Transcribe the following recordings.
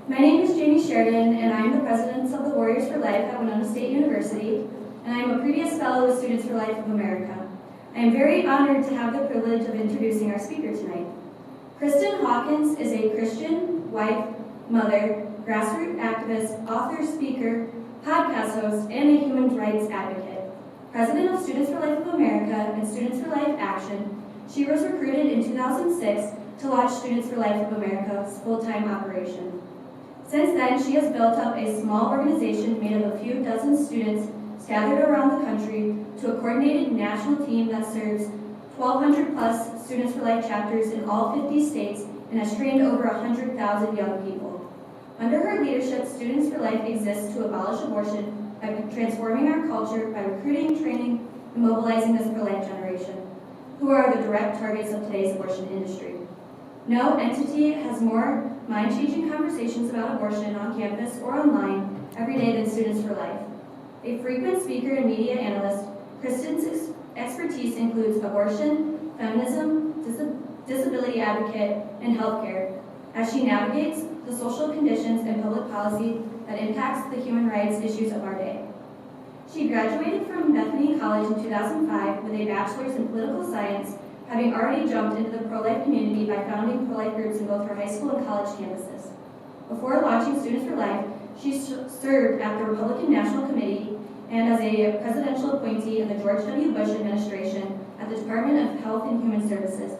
My name is Jamie Sheridan, and I am the president of the Warriors for Life at Winona State University, and I am a previous fellow with Students for Life of America. I am very honored to have the privilege of introducing our speaker tonight. Kristan Hawkins is a Christian, wife, mother, grassroots activist, author, speaker, podcast host, and a human rights advocate. President of Students for Life of America and Students for Life Action, she was recruited in 2006 to launch Students for Life of America's full-time operation. Since then, she has built up a small organization made of a few dozen students scattered around the country to a coordinated national team that serves 1,200 plus Students for Life chapters in all 50 states and has trained over 100,000 young people. Under her leadership, Students for Life exists to abolish abortion by transforming our culture by recruiting, training, and mobilizing this pro-life generation, who are the direct targets of today's abortion industry. No entity has more mind-changing conversations about abortion on campus or online every day than Students for Life. A frequent speaker and media analyst, Kristan's expertise includes abortion, feminism, disability advocate, and healthcare, as she navigates the social conditions and public policy that impacts the human rights issues of our day. She graduated from Bethany College in 2005 with a bachelor's in political science, having already jumped into the pro-life community by founding pro-life groups in both her high school and college campuses. Before launching Students for Life, she served at the Republican National Committee and as a presidential appointee in the George W. Bush administration at the Department of Health and Human Services.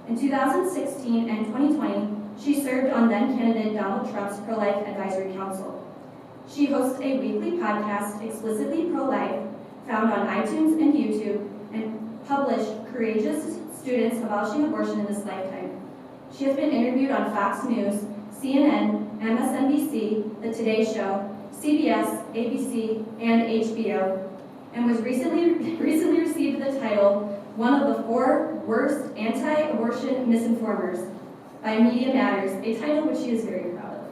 In 2016 and 2020, she served on then-candidate Donald Trump's Pro-Life Advisory Council. She hosts a weekly podcast, Explicitly Pro-Life, found on iTunes and YouTube, and published Courageous Students Abolishing Abortion in This Lifetime. She has been interviewed on Fox News, CNN, MSNBC, The Today Show, CBS, ABC, and HBO, and was recently received the title, one of the 4 worst anti-abortion misinformers by Media Matters, a title which she is very proud of.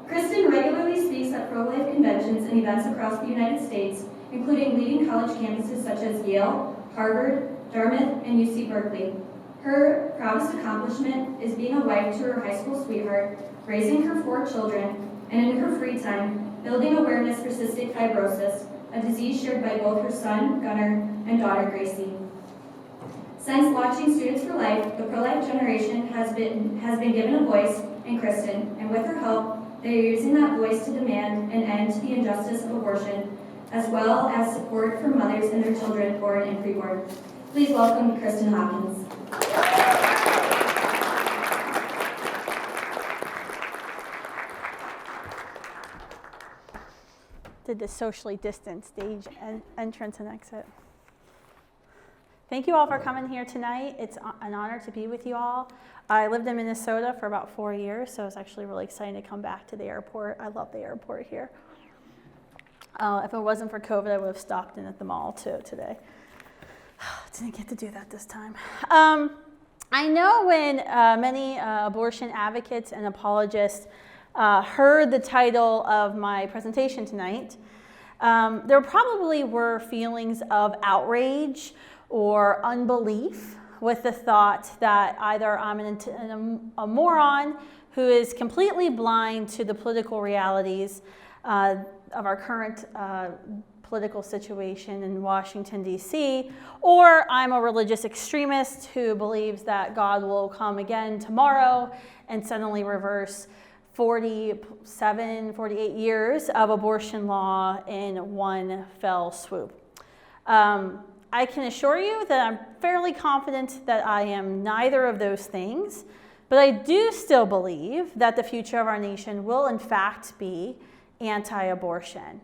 Kristan regularly speaks at pro-life conventions and events across the United States, including leading college campuses such as Yale, Harvard, Dartmouth, and UC Berkeley. Her proudest accomplishment is being a wife to her high school sweetheart, raising her 4 children, and in her free time, building awareness for cystic fibrosis, a disease shared by both her son, Gunnar, and daughter, Gracie. Since launching Students for Life, the pro-life generation has been given a voice in Kristan, and with her help, they are using that voice to demand an end to the injustice of abortion, as well as support for mothers and their children born and preborn. Please welcome Kristan Hawkins. Did the socially distanced stage entrance and exit. Thank you all for coming here tonight. It's an honor to be with you all. I lived in Minnesota for about 4 years, so it's actually really exciting to come back to the airport. I love the airport here. If it wasn't for COVID, I would have stopped in at the mall too today. Didn't get to do that this time. I know when many abortion advocates and apologists heard the title of my presentation tonight, there probably were feelings of outrage or unbelief with the thought that either I'm a moron who is completely blind to the political realities of our current political situation in Washington, D.C., or I'm a religious extremist who believes that God will come again tomorrow and suddenly reverse 47, 48 years of abortion law in one fell swoop. I can assure you that I'm fairly confident that I am neither of those things, but I do still believe that the future of our nation will in fact be anti-abortion.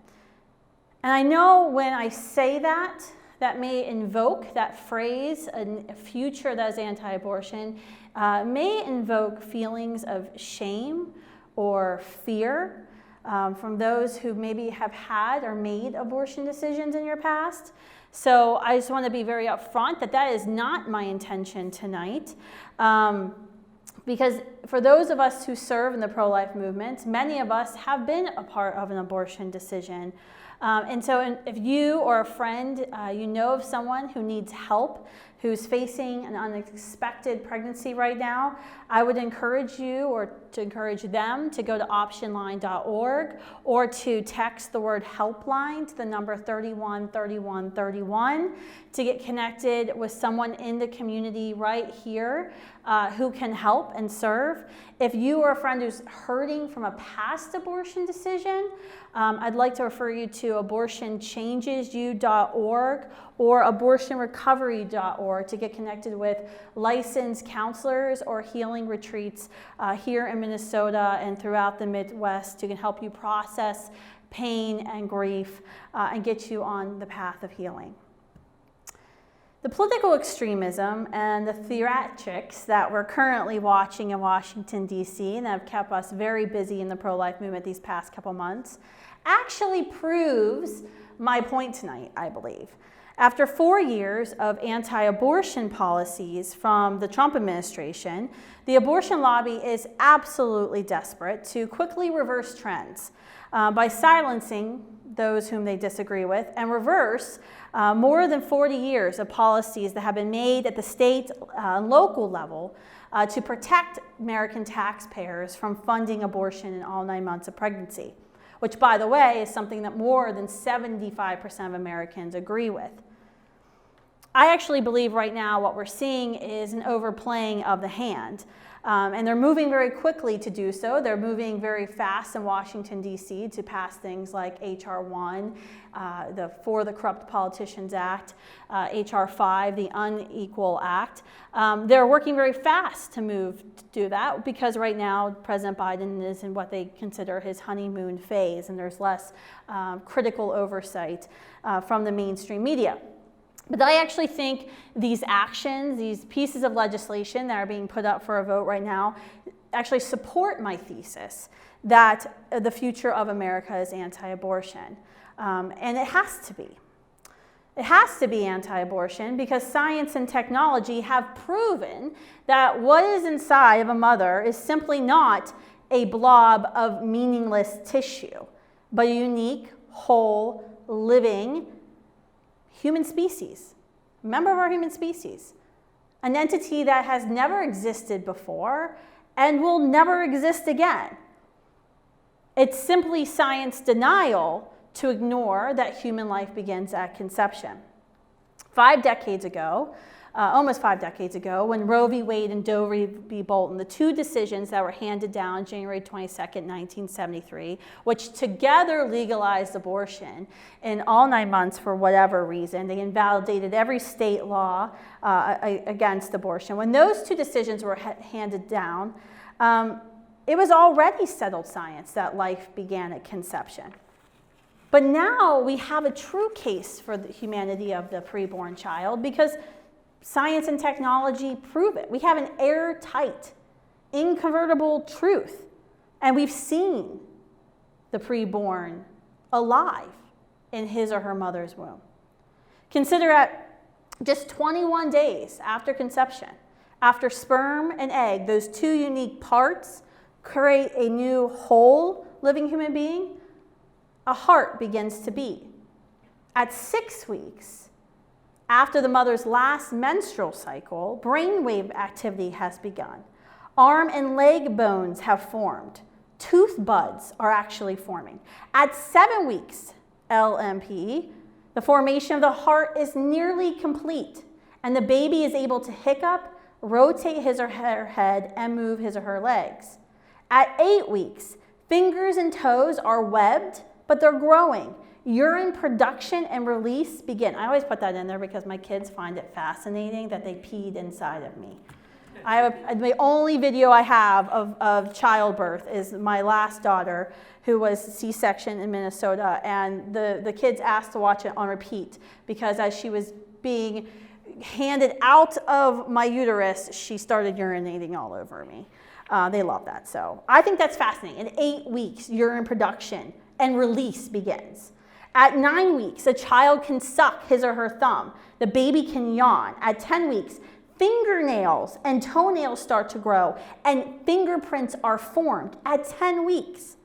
And I know when I say that, that may invoke that phrase, a future that is anti-abortion, may invoke feelings of shame or fear from those who maybe have had or made abortion decisions in your past. So I just want to be very upfront that that is not my intention tonight. Because for those of us who serve in the pro-life movement, many of us have been a part of an abortion decision. And so if you or a friend, you know of someone who needs help who's facing an unexpected pregnancy right now, I would encourage you or to encourage them to go to optionline.org or to text the word helpline to the number 313131 to get connected with someone in the community right here who can help and serve. If you or a friend who's hurting from a past abortion decision, I'd like to refer you to abortionchangesyou.org or abortionrecovery.org to get connected with licensed counselors or healing retreats here in Minnesota and throughout the Midwest who can help you process pain and grief and get you on the path of healing. The political extremism and the theatrics that we're currently watching in Washington, D.C., and that have kept us very busy in the pro-life movement these past couple months, actually proves my point tonight, I believe. After 4 years of anti-abortion policies from the Trump administration, the abortion lobby is absolutely desperate to quickly reverse trends by silencing those whom they disagree with and reverse more than 40 years of policies that have been made at the state and local level to protect American taxpayers from funding abortion in all 9 months of pregnancy, which, by the way, is something that more than 75% of Americans agree with. I actually believe right now what we're seeing is an overplaying of the hand. And they're moving very quickly to do so. They're moving very fast in Washington, D.C. to pass things like H.R. 1, the For the Corrupt Politicians Act, H.R. 5, the Unequal Act. They're working very fast to move to do that because right now President Biden is in what they consider his honeymoon phase, and there's less critical oversight from the mainstream media. But I actually think these actions, these pieces of legislation that are being put up for a vote right now, actually support my thesis that the future of America is anti-abortion. And it has to be. It has to be anti-abortion because science and technology have proven that what is inside of a mother is simply not a blob of meaningless tissue, but a unique, whole, living human species, a member of our human species, an entity that has never existed before and will never exist again. It's simply science denial to ignore that human life begins at conception. 5 decades ago, almost 5 decades ago, when Roe v. Wade and Doe v. Bolton, the two decisions that were handed down January 22nd, 1973, which together legalized abortion in all 9 months for whatever reason. They invalidated every state law against abortion. When those two decisions were handed down, it was already settled science that life began at conception. But now we have a true case for the humanity of the preborn child because science and technology prove it. We have an airtight, incontrovertible truth, and we've seen the preborn alive in his or her mother's womb. Consider at just 21 days after conception, after sperm and egg, those two unique parts create a new whole living human being, a heart begins to beat. At 6 weeks, after the mother's last menstrual cycle, brainwave activity has begun. Arm and leg bones have formed. Tooth buds are actually forming. At 7 weeks, LMP, the formation of the heart is nearly complete, and the baby is able to hiccup, rotate his or her head, and move his or her legs. At 8 weeks, fingers and toes are webbed, but they're growing. Urine production and release begin. I always put that in there because my kids find it fascinating that they peed inside of me. The only video I have of childbirth is my last daughter, who was C-section in Minnesota, and the kids asked to watch it on repeat because as she was being handed out of my uterus, she started urinating all over me. They love that. So I think that's fascinating. In 8 weeks, urine production and release begins. At 9 weeks, a child can suck his or her thumb. The baby can yawn. At 10 weeks, fingernails and toenails start to grow, and fingerprints are formed at 10 weeks.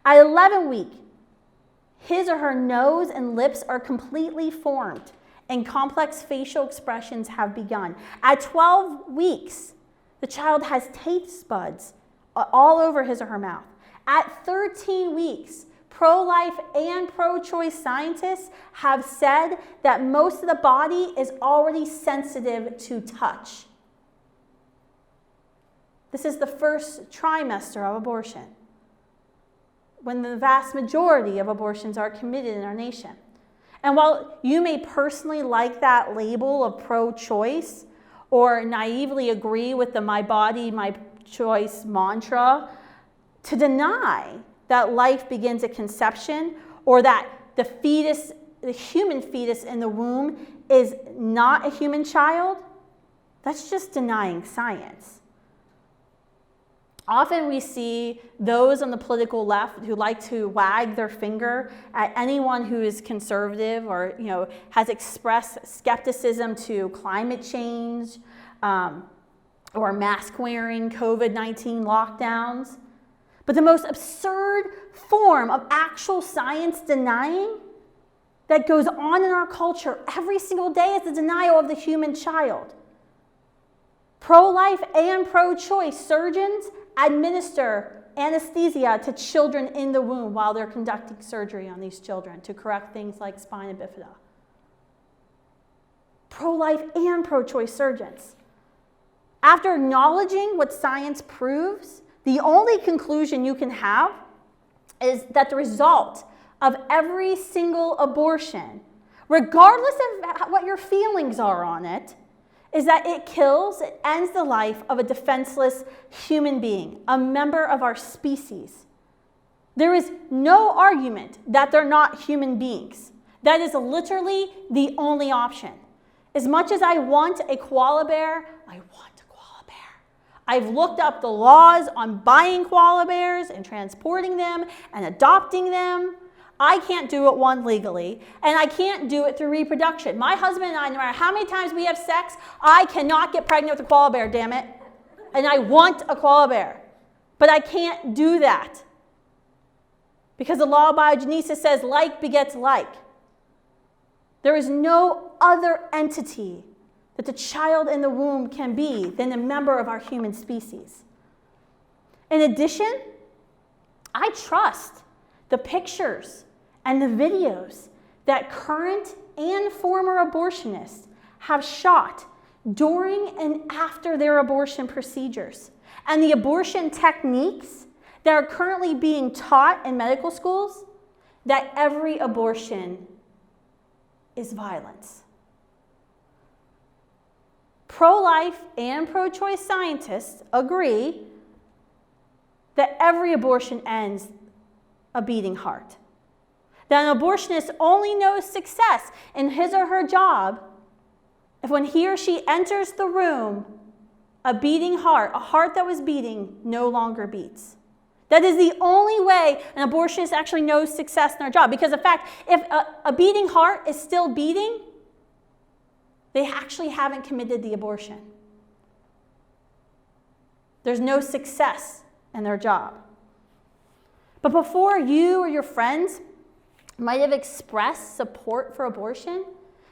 At 11 weeks, his or her nose and lips are completely formed, and complex facial expressions have begun. At 12 weeks, the child has taste buds all over his or her mouth. At 13 weeks, pro-life and pro-choice scientists have said that most of the body is already sensitive to touch. This is the first trimester of abortion, when the vast majority of abortions are committed in our nation. And while you may personally like that label of pro-choice or naively agree with the my body, my choice mantra, to deny that life begins at conception or that the fetus, the human fetus in the womb is not a human child, that's just denying science. Often we see those on the political left who like to wag their finger at anyone who is conservative or has expressed skepticism to climate change or mask wearing, COVID-19 lockdowns. But the most absurd form of actual science denying that goes on in our culture every single day is the denial of the human child. Pro-life and pro-choice surgeons administer anesthesia to children in the womb while they're conducting surgery on these children to correct things like spina bifida. Pro-life and pro-choice surgeons. After acknowledging what science proves, the only conclusion you can have is that the result of every single abortion, regardless of what your feelings are on it, is that it ends the life of a defenseless human being, a member of our species. There is no argument that they're not human beings. That is literally the only option. As much as I want a koala bear, I want a koala bear. I've looked up the laws on buying koala bears and transporting them and adopting them. I can't do it, one, legally, and I can't do it through reproduction. My husband and I, no matter how many times we have sex, I cannot get pregnant with a koala bear, damn it. And I want a koala bear. But I can't do that. Because the law of biogenesis says like begets like. There is no other entity that the child in the womb can be than a member of our human species. In addition, I trust the pictures and the videos that current and former abortionists have shot during and after their abortion procedures, and the abortion techniques that are currently being taught in medical schools, that every abortion is violence. Pro-life and pro-choice scientists agree that every abortion ends a beating heart. That an abortionist only knows success in his or her job if when he or she enters the room, a beating heart, a heart that was beating, no longer beats. That is the only way an abortionist actually knows success in their job. Because in fact, if a beating heart is still beating, they actually haven't committed the abortion. There's no success in their job. But before you or your friends might have expressed support for abortion,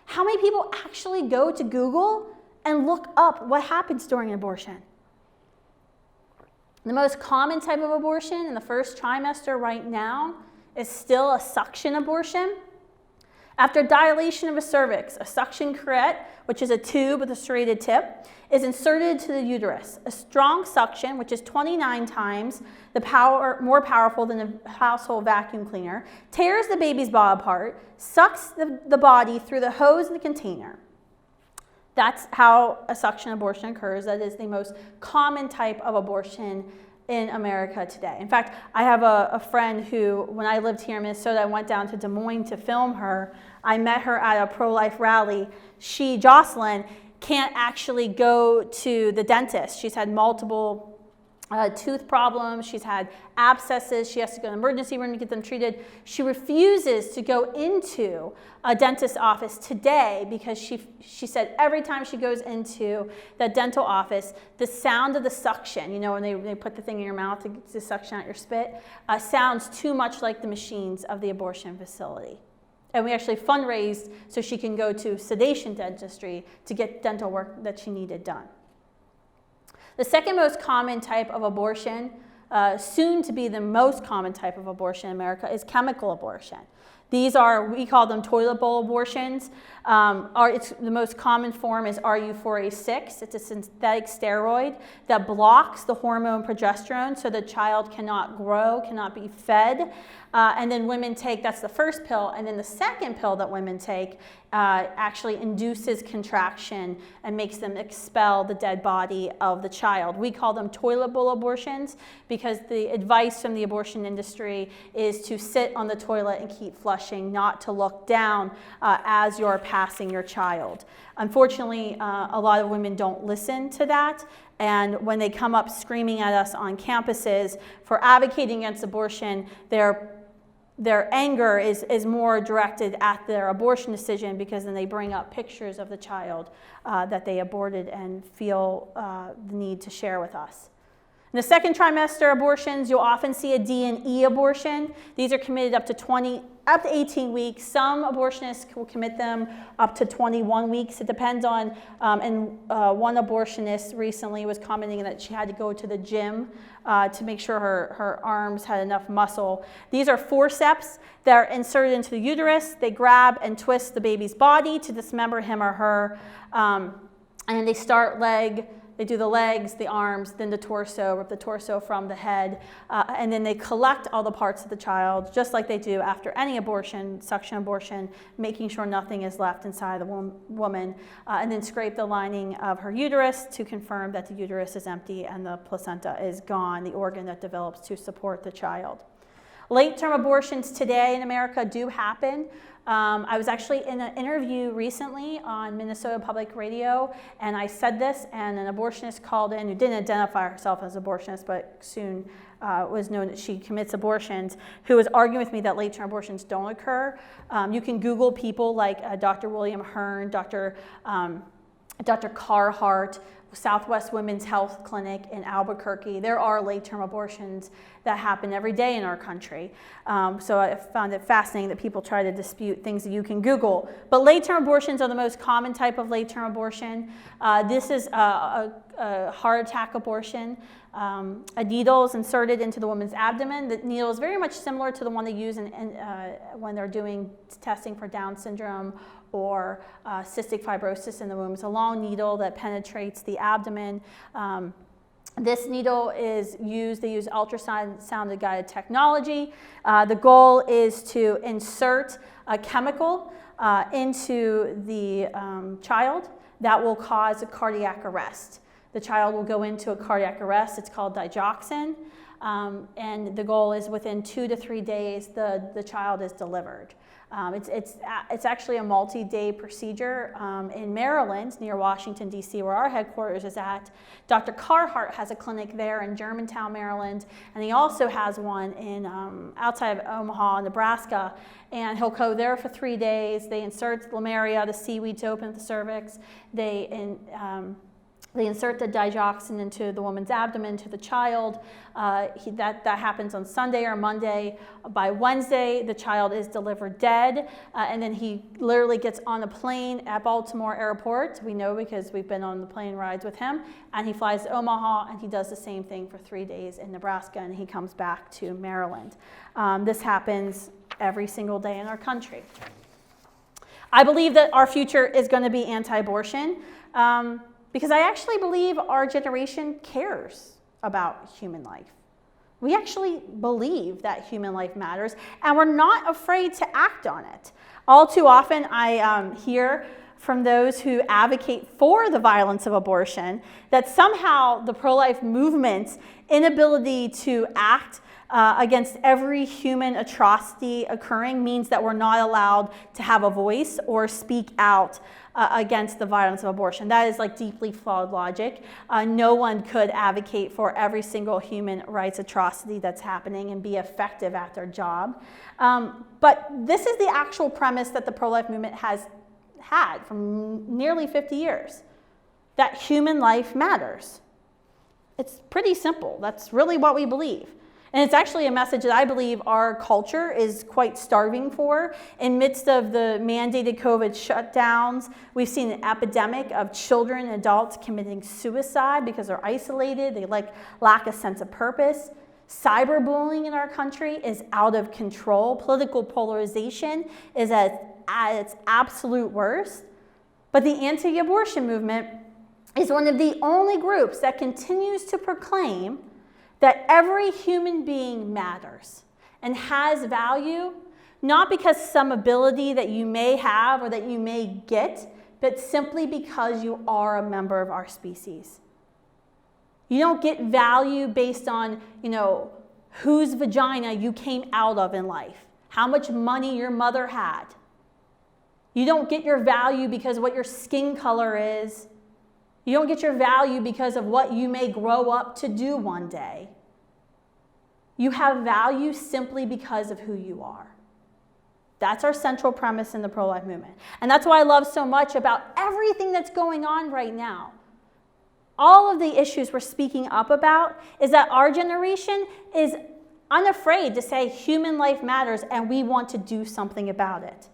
how many people actually go to Google and look up what happens during an abortion? The most common type of abortion in the first trimester right now is still a suction abortion. After dilation of a cervix, a suction curette, which is a tube with a serrated tip, is inserted to the uterus. A strong suction, which is 29 times more powerful than a household vacuum cleaner, tears the baby's bra apart, sucks the body through the hose in the container. That's how a suction abortion occurs. That is the most common type of abortion in America today. In fact, I have a friend who, when I lived here in Minnesota, I went down to Des Moines to film her. I met her at a pro-life rally. She, Jocelyn, can't actually go to the dentist. She's had multiple tooth problems. She's had abscesses. She has to go to the emergency room to get them treated. She refuses to go into a dentist's office today because she said every time she goes into the dental office, the sound of the suction, when they put the thing in your mouth to suction out your spit, sounds too much like the machines of the abortion facility. And we actually fundraised so she can go to sedation dentistry to get dental work that she needed done. The second most common type of abortion, soon to be the most common type of abortion in America, is chemical abortion. These are, we call them toilet bowl abortions. The most common form is RU486. It's a synthetic steroid that blocks the hormone progesterone so the child cannot grow, cannot be fed. And then women take, that's the first pill, and then the second pill that women take actually induces contraction and makes them expel the dead body of the child. We call them toilet bowl abortions because the advice from the abortion industry is to sit on the toilet and keep flushing, not to look down as you're passing your child. Unfortunately, a lot of women don't listen to that. And when they come up screaming at us on campuses for advocating against abortion, their anger is more directed at their abortion decision, because then they bring up pictures of the child that they aborted and feel the need to share with us. In the second trimester abortions, you'll often see a D&E abortion. These are committed up to 18 weeks. Some abortionists will commit them up to 21 weeks. It depends on, and one abortionist recently was commenting that she had to go to the gym to make sure her arms had enough muscle. These are forceps that are inserted into the uterus. They grab and twist the baby's body to dismember him or her, and they start They do the legs, the arms, then the torso, rip the torso from the head, and then they collect all the parts of the child, just like they do after any abortion, suction abortion, making sure nothing is left inside the woman, and then scrape the lining of her uterus to confirm that the uterus is empty and the placenta is gone, the organ that develops to support the child. Late-term abortions today in America do happen. I was actually in an interview recently on Minnesota Public Radio, and I said this, and an abortionist called in who didn't identify herself as an abortionist, but soon was known that she commits abortions, who was arguing with me that late-term abortions don't occur. You can Google people like Dr. William Hearn, Dr. Carhart, Southwest Women's Health Clinic in Albuquerque. There are late-term abortions that happen every day in our country. So I found it fascinating that people try to dispute things that you can Google. But late-term abortions are the most common type of late-term abortion. This is a heart attack abortion. A needle is inserted into the woman's abdomen. The needle is very much similar to the one they use when they're doing testing for Down syndrome or cystic fibrosis in the womb. It's a long needle that penetrates the abdomen. This needle is used, they use ultrasound guided technology. The goal is to insert a chemical into the child that will cause a cardiac arrest. The child will go into a cardiac arrest. It's called digoxin. And the goal is within 2 to 3 days, the child is delivered. It's actually a multi-day procedure in Maryland, near Washington, D.C., where our headquarters is at. Dr. Carhart has a clinic there in Germantown, Maryland, and he also has one in outside of Omaha, Nebraska. And he'll go there for 3 days. They insert the the seaweed to open the cervix. They insert the digoxin into the woman's abdomen to the child. That happens on Sunday or Monday. By Wednesday, the child is delivered dead, and then he literally gets on a plane at Baltimore Airport. We know because we've been on the plane rides with him, and he flies to Omaha, and he does the same thing for 3 days in Nebraska, and he comes back to Maryland. This happens every single day in our country. I believe that our future is going to be anti-abortion. Because I actually believe our generation cares about human life. We actually believe that human life matters, and we're not afraid to act on it. All too often, I hear from those who advocate for the violence of abortion that somehow the pro-life movement's inability to act against every human atrocity occurring means that we're not allowed to have a voice or speak out against the violence of abortion. That is like deeply flawed logic. No one could advocate for every single human rights atrocity that's happening and be effective at their job. But this is the actual premise that the pro-life movement has had for nearly 50 years, that human life matters. It's pretty simple. That's really what we believe. And it's actually a message that I believe our culture is quite starving for. In midst of the mandated COVID shutdowns, we've seen an epidemic of children and adults committing suicide because they're isolated, they lack a sense of purpose. Cyberbullying in our country is out of control. Political polarization is at its absolute worst. But the anti-abortion movement is one of the only groups that continues to proclaim that every human being matters and has value, not because some ability that you may have or that you may get, but simply because you are a member of our species. You don't get value based on, whose vagina you came out of in life, how much money your mother had. You don't get your value because of what your skin color is. You don't get your value because of what you may grow up to do one day. You have value simply because of who you are. That's our central premise in the pro-life movement. And that's why I love so much about everything that's going on right now. All of the issues we're speaking up about is that our generation is unafraid to say human life matters and we want to do something about it.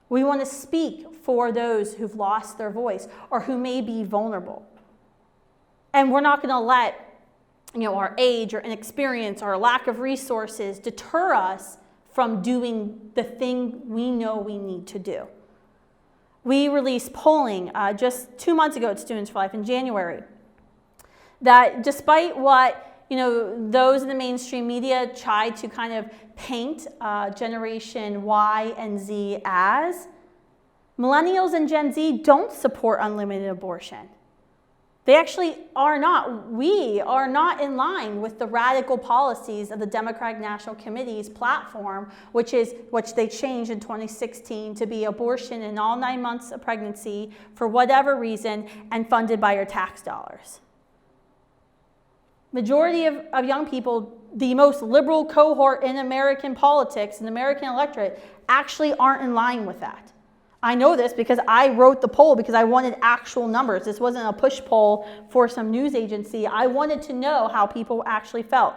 We want to speak for those who've lost their voice or who may be vulnerable. And we're not going to let our age or inexperience or lack of resources deter us from doing the thing we know we need to do. We released polling just 2 months ago at Students for Life in January that despite what those in the mainstream media try to kind of paint Generation Y and Z as, millennials and Gen Z don't support unlimited abortion. They actually are not. We are not in line with the radical policies of the Democratic National Committee's platform, which they changed in 2016 to be abortion in all 9 months of pregnancy for whatever reason and funded by your tax dollars. Majority of young people, the most liberal cohort in American politics and American electorate, actually aren't in line with that. I know this because I wrote the poll because I wanted actual numbers. This wasn't a push poll for some news agency. I wanted to know how people actually felt.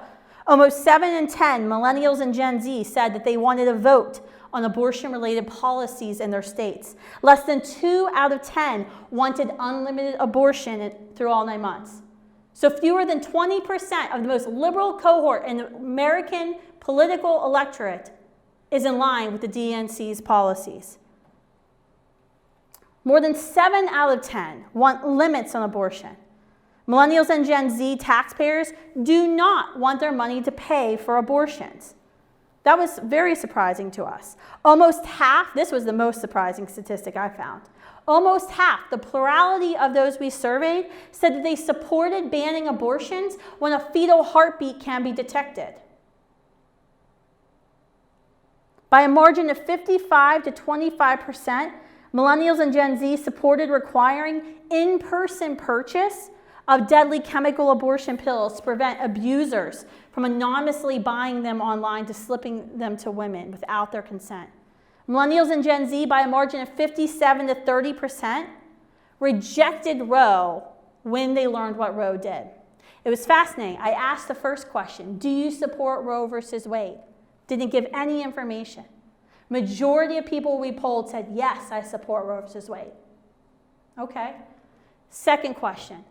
Almost 7 in 10 millennials and Gen Z said that they wanted a vote on abortion-related policies in their states. Less than 2 out of 10 wanted unlimited abortion through all 9 months. So fewer than 20% of the most liberal cohort in the American political electorate is in line with the DNC's policies. More than 7 out of 10 want limits on abortion. Millennials and Gen Z taxpayers do not want their money to pay for abortions. That was very surprising to us. Almost half, this was the most surprising statistic I found, almost half, the plurality of those we surveyed, said that they supported banning abortions when a fetal heartbeat can be detected. By a margin of 55 to 25%, millennials and Gen Z supported requiring in-person purchase of deadly chemical abortion pills to prevent abusers from anonymously buying them online to slipping them to women without their consent. Millennials and Gen Z, by a margin of 57 to 30%, rejected Roe when they learned what Roe did. It was fascinating. I asked the first question, do you support Roe versus Wade? Didn't give any information. Majority of people we polled said, yes, I support Roe versus Wade. Okay. Second question,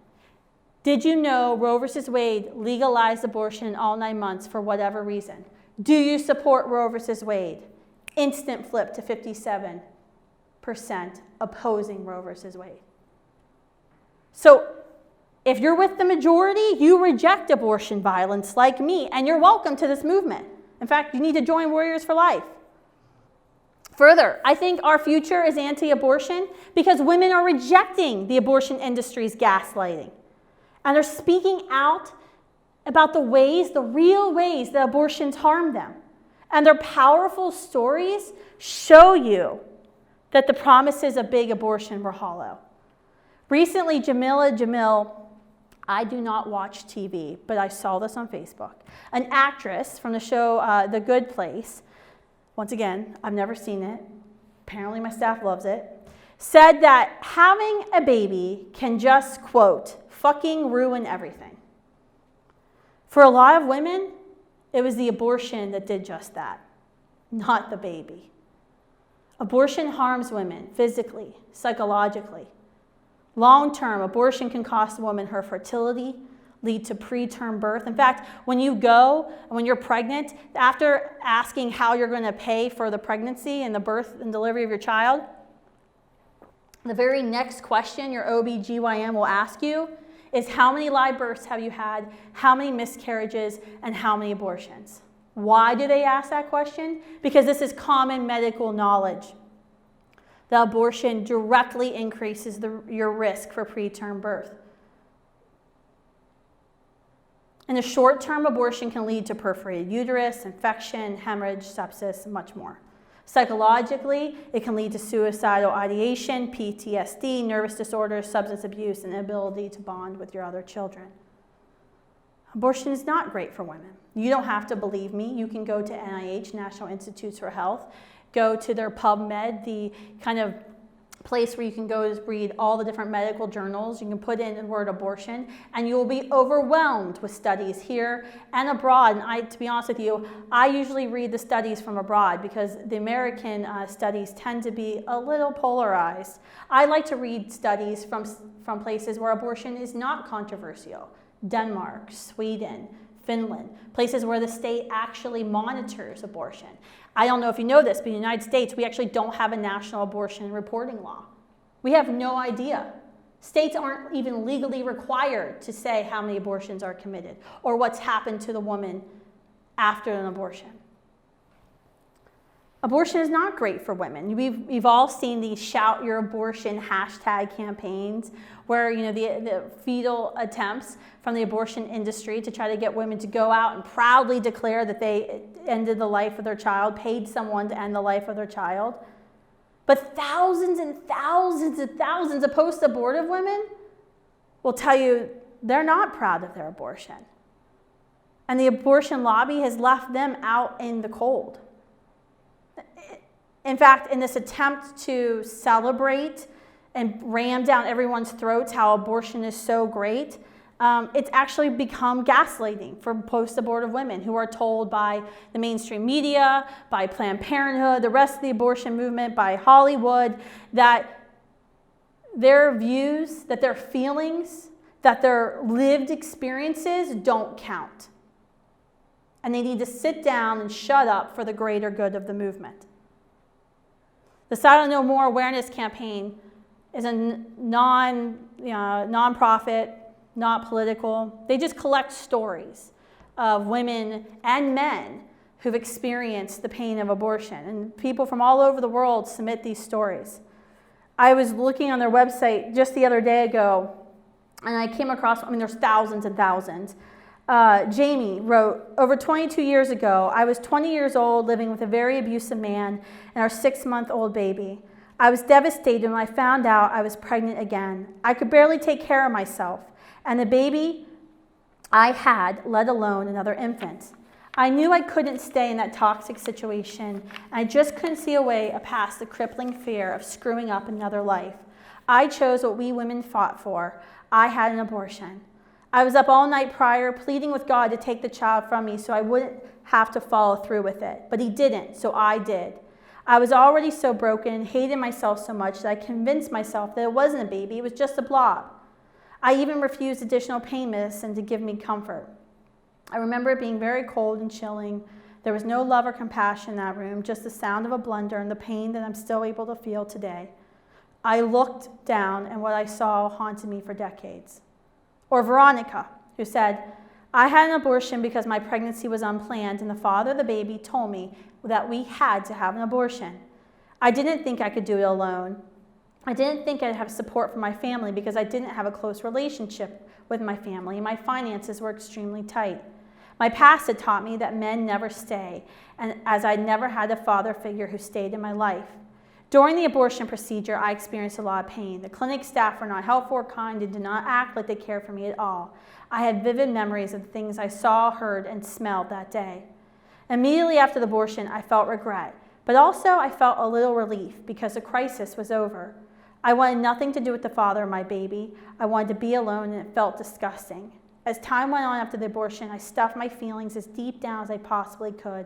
did you know Roe versus Wade legalized abortion in all 9 months for whatever reason? Do you support Roe versus Wade? Instant flip to 57% opposing Roe versus Wade. So if you're with the majority, you reject abortion violence like me, and you're welcome to this movement. In fact, you need to join Warriors for Life. Further, I think our future is anti-abortion because women are rejecting the abortion industry's gaslighting. And they're speaking out about the real ways that abortions harm them. And their powerful stories show you that the promises of big abortion were hollow. Recently, Jamila, I do not watch TV, but I saw this on Facebook. An actress from the show The Good Place, once again, I've never seen it, apparently my staff loves it, said that having a baby can just, quote, fucking ruin everything. For a lot of women, It was the abortion that did just that, not the baby. Abortion harms women physically, psychologically. Long-term, abortion can cost a woman her fertility, lead to preterm birth. In fact, when you're pregnant, after asking how you're going to pay for the pregnancy and the birth and delivery of your child, the very next question your OB/GYN will ask you is how many live births have you had, how many miscarriages, and how many abortions? Why do they ask that question? Because this is common medical knowledge. The abortion directly increases your risk for preterm birth. In the short term, abortion can lead to perforated uterus, infection, hemorrhage, sepsis, and much more. Psychologically, it can lead to suicidal ideation, PTSD, nervous disorders, substance abuse, and inability to bond with your other children. Abortion is not great for women. You don't have to believe me. You can go to NIH, National Institutes for Health, go to their PubMed, the kind of place where you can go read all the different medical journals. You can put in the word abortion, and you will be overwhelmed with studies here and abroad. And to be honest with you, I usually read the studies from abroad because the American studies tend to be a little polarized. I like to read studies from places where abortion is not controversial. Denmark, Sweden, Finland, places where the state actually monitors abortion. I don't know if you know this, but in the United States, we actually don't have a national abortion reporting law. We have no idea. States aren't even legally required to say how many abortions are committed or what's happened to the woman after an abortion. Abortion is not great for women. We've all seen these shout your abortion hashtag campaigns where the fetal attempts from the abortion industry to try to get women to go out and proudly declare that they ended the life of their child, paid someone to end the life of their child. But thousands and thousands and thousands of post-abortive women will tell you they're not proud of their abortion. And the abortion lobby has left them out in the cold. In fact, in this attempt to celebrate and ram down everyone's throats how abortion is so great, it's actually become gaslighting for post-abortive women who are told by the mainstream media, by Planned Parenthood, the rest of the abortion movement, by Hollywood, that their views, that their feelings, that their lived experiences don't count. And they need to sit down and shut up for the greater good of the movement. The Silent No More awareness campaign is a nonprofit, not political. They just collect stories of women and men who've experienced the pain of abortion. And people from all over the world submit these stories. I was looking on their website just the other day ago, and I came across, there's thousands and thousands. Jamie wrote, over 22 years ago, I was 20 years old living with a very abusive man and our 6-month-old baby. I was devastated when I found out I was pregnant again. I could barely take care of myself and the baby I had, let alone another infant. I knew I couldn't stay in that toxic situation, and I just couldn't see a way past the crippling fear of screwing up another life. I chose what we women fought for. I had an abortion. I was up all night prior, pleading with God to take the child from me so I wouldn't have to follow through with it. But he didn't, so I did. I was already so broken and hated myself so much that I convinced myself that it wasn't a baby, it was just a blob. I even refused additional pain medicine to give me comfort. I remember it being very cold and chilling. There was no love or compassion in that room, just the sound of a blender and the pain that I'm still able to feel today. I looked down and what I saw haunted me for decades. Or Veronica, who said, I had an abortion because my pregnancy was unplanned and the father of the baby told me that we had to have an abortion. I didn't think I could do it alone. I didn't think I'd have support from my family because I didn't have a close relationship with my family and my finances were extremely tight. My past had taught me that men never stay, and as I never had a father figure who stayed in my life. During the abortion procedure, I experienced a lot of pain. The clinic staff were not helpful or kind and did not act like they cared for me at all. I had vivid memories of the things I saw, heard, and smelled that day. Immediately after the abortion, I felt regret, but also I felt a little relief because the crisis was over. I wanted nothing to do with the father of my baby. I wanted to be alone, and it felt disgusting. As time went on after the abortion, I stuffed my feelings as deep down as I possibly could.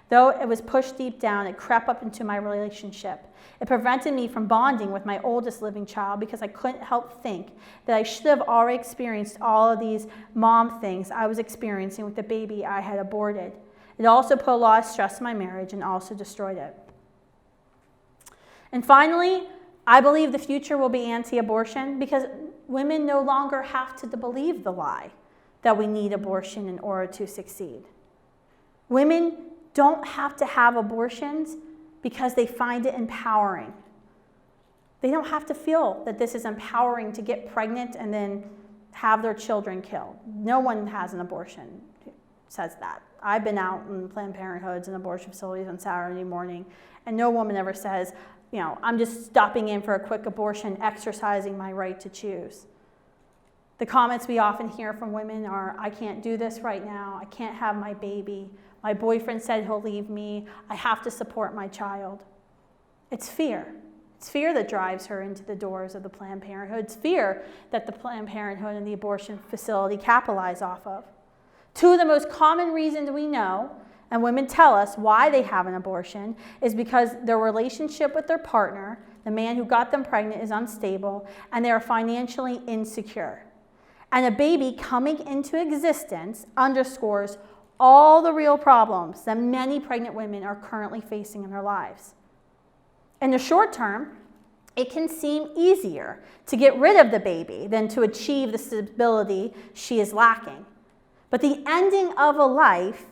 Though it was pushed deep down, it crept up into my relationship. It prevented me from bonding with my oldest living child because I couldn't help think that I should have already experienced all of these mom things I was experiencing with the baby I had aborted. It also put a lot of stress in my marriage and also destroyed it. And finally, I believe the future will be anti-abortion because women no longer have to believe the lie that we need abortion in order to succeed. Women don't have to have abortions because they find it empowering. They don't have to feel that this is empowering to get pregnant and then have their children killed. No one has an abortion says that. I've been out in Planned Parenthoods and abortion facilities on Saturday morning, and no woman ever says, I'm just stopping in for a quick abortion, exercising my right to choose. The comments we often hear from women are, I can't do this right now, I can't have my baby, my boyfriend said he'll leave me, I have to support my child. It's fear. It's fear that drives her into the doors of the Planned Parenthood. It's fear that the Planned Parenthood and the abortion facility capitalize off of. Two of the most common reasons we know, and women tell us why they have an abortion, is because their relationship with their partner, the man who got them pregnant, is unstable, and they are financially insecure. And a baby coming into existence underscores all the real problems that many pregnant women are currently facing in their lives. In the short term, it can seem easier to get rid of the baby than to achieve the stability she is lacking. But the ending of a life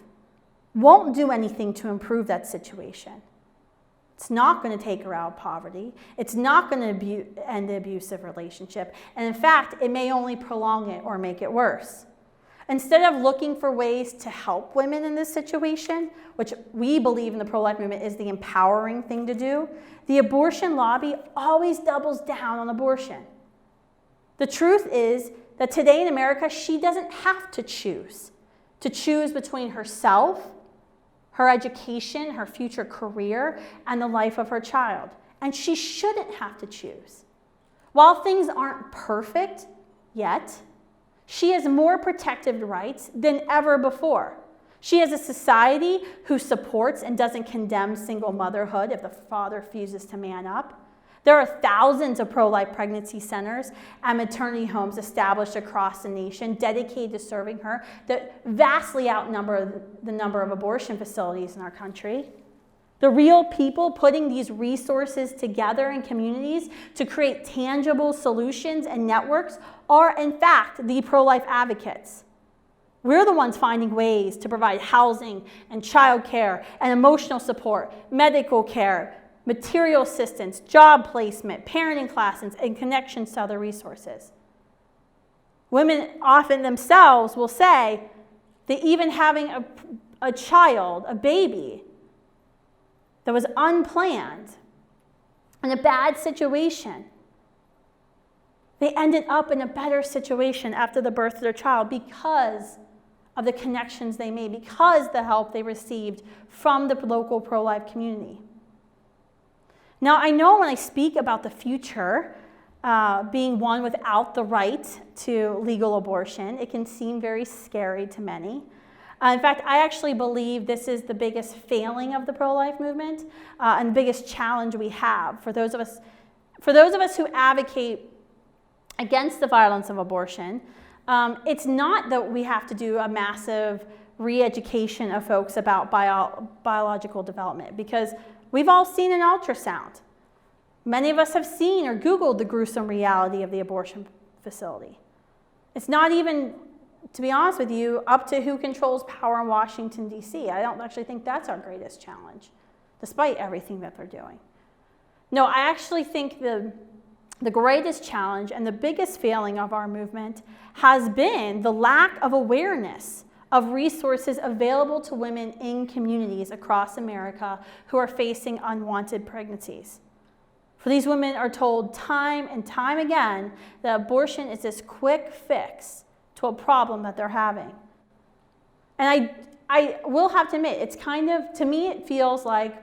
won't do anything to improve that situation. It's not going to take her out of poverty. It's not going to end the abusive relationship. And in fact, it may only prolong it or make it worse. Instead of looking for ways to help women in this situation, which we believe in the pro-life movement is the empowering thing to do, the abortion lobby always doubles down on abortion. The truth is that today in America, she doesn't have to choose between herself, her education, her future career, and the life of her child. And she shouldn't have to choose. While things aren't perfect yet, she has more protected rights than ever before. She has a society who supports and doesn't condemn single motherhood if the father refuses to man up. There are thousands of pro-life pregnancy centers and maternity homes established across the nation dedicated to serving her that vastly outnumber the number of abortion facilities in our country. The real people putting these resources together in communities to create tangible solutions and networks are, in fact, the pro-life advocates. We're the ones finding ways to provide housing and childcare and emotional support, medical care, material assistance, job placement, parenting classes, and connections to other resources. Women often themselves will say that even having a child, a baby, that was unplanned, in a bad situation, they ended up in a better situation after the birth of their child because of the connections they made, because the help they received from the local pro-life community. Now, I know when I speak about the future being one without the right to legal abortion, it can seem very scary to many. In fact, I actually believe this is the biggest failing of the pro-life movement and the biggest challenge we have for those of us who advocate against the violence of abortion. It's not that we have to do a massive re-education of folks about biological development, because we've all seen an ultrasound. Many of us have seen or Googled the gruesome reality of the abortion facility. It's not even, to be honest with you, up to who controls power in Washington, D.C. I don't actually think that's our greatest challenge, despite everything that they're doing. No, I actually think the greatest challenge and the biggest failing of our movement has been the lack of awareness of resources available to women in communities across America who are facing unwanted pregnancies. For these women are told time and time again that abortion is this quick fix to a problem that they're having. And I will have to admit, it's kind of, to me, it feels like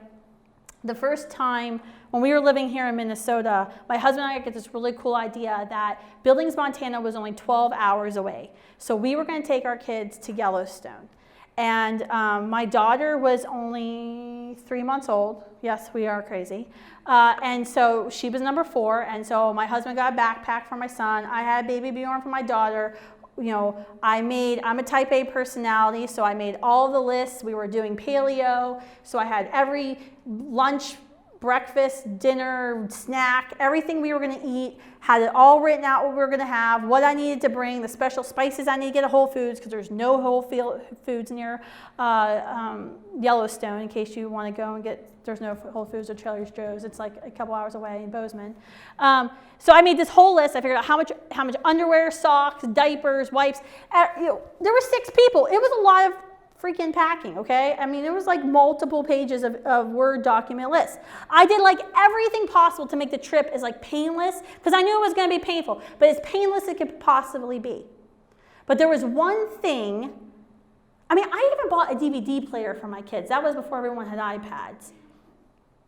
The first time when we were living here in Minnesota, my husband and I got this really cool idea that Billings, Montana was only 12 hours away. So we were going to take our kids to Yellowstone. And my daughter was only 3 months old. Yes, we are crazy. And so she was number 4. And so my husband got a backpack for my son. I had baby Bjorn for my daughter. You know, I'm a type A personality, so I made all the lists. We were doing paleo, so I had every lunch, breakfast, dinner, snack, everything we were going to eat, had it all written out what we were going to have, what I needed to bring, the special spices I need to get at Whole Foods, because there's no Whole Foods near Yellowstone, in case you want to go and get, there's no Whole Foods or Trader Joe's. It's like a couple hours away in Bozeman. So I made this whole list. I figured out how much underwear, socks, diapers, wipes. There were 6 people. It was a lot of freaking packing, okay? I mean, it was like multiple pages of Word document lists. I did like everything possible to make the trip as like painless, because I knew it was going to be painful, but as painless as it could possibly be. But there was one thing. I mean, I even bought a DVD player for my kids. That was before everyone had iPads,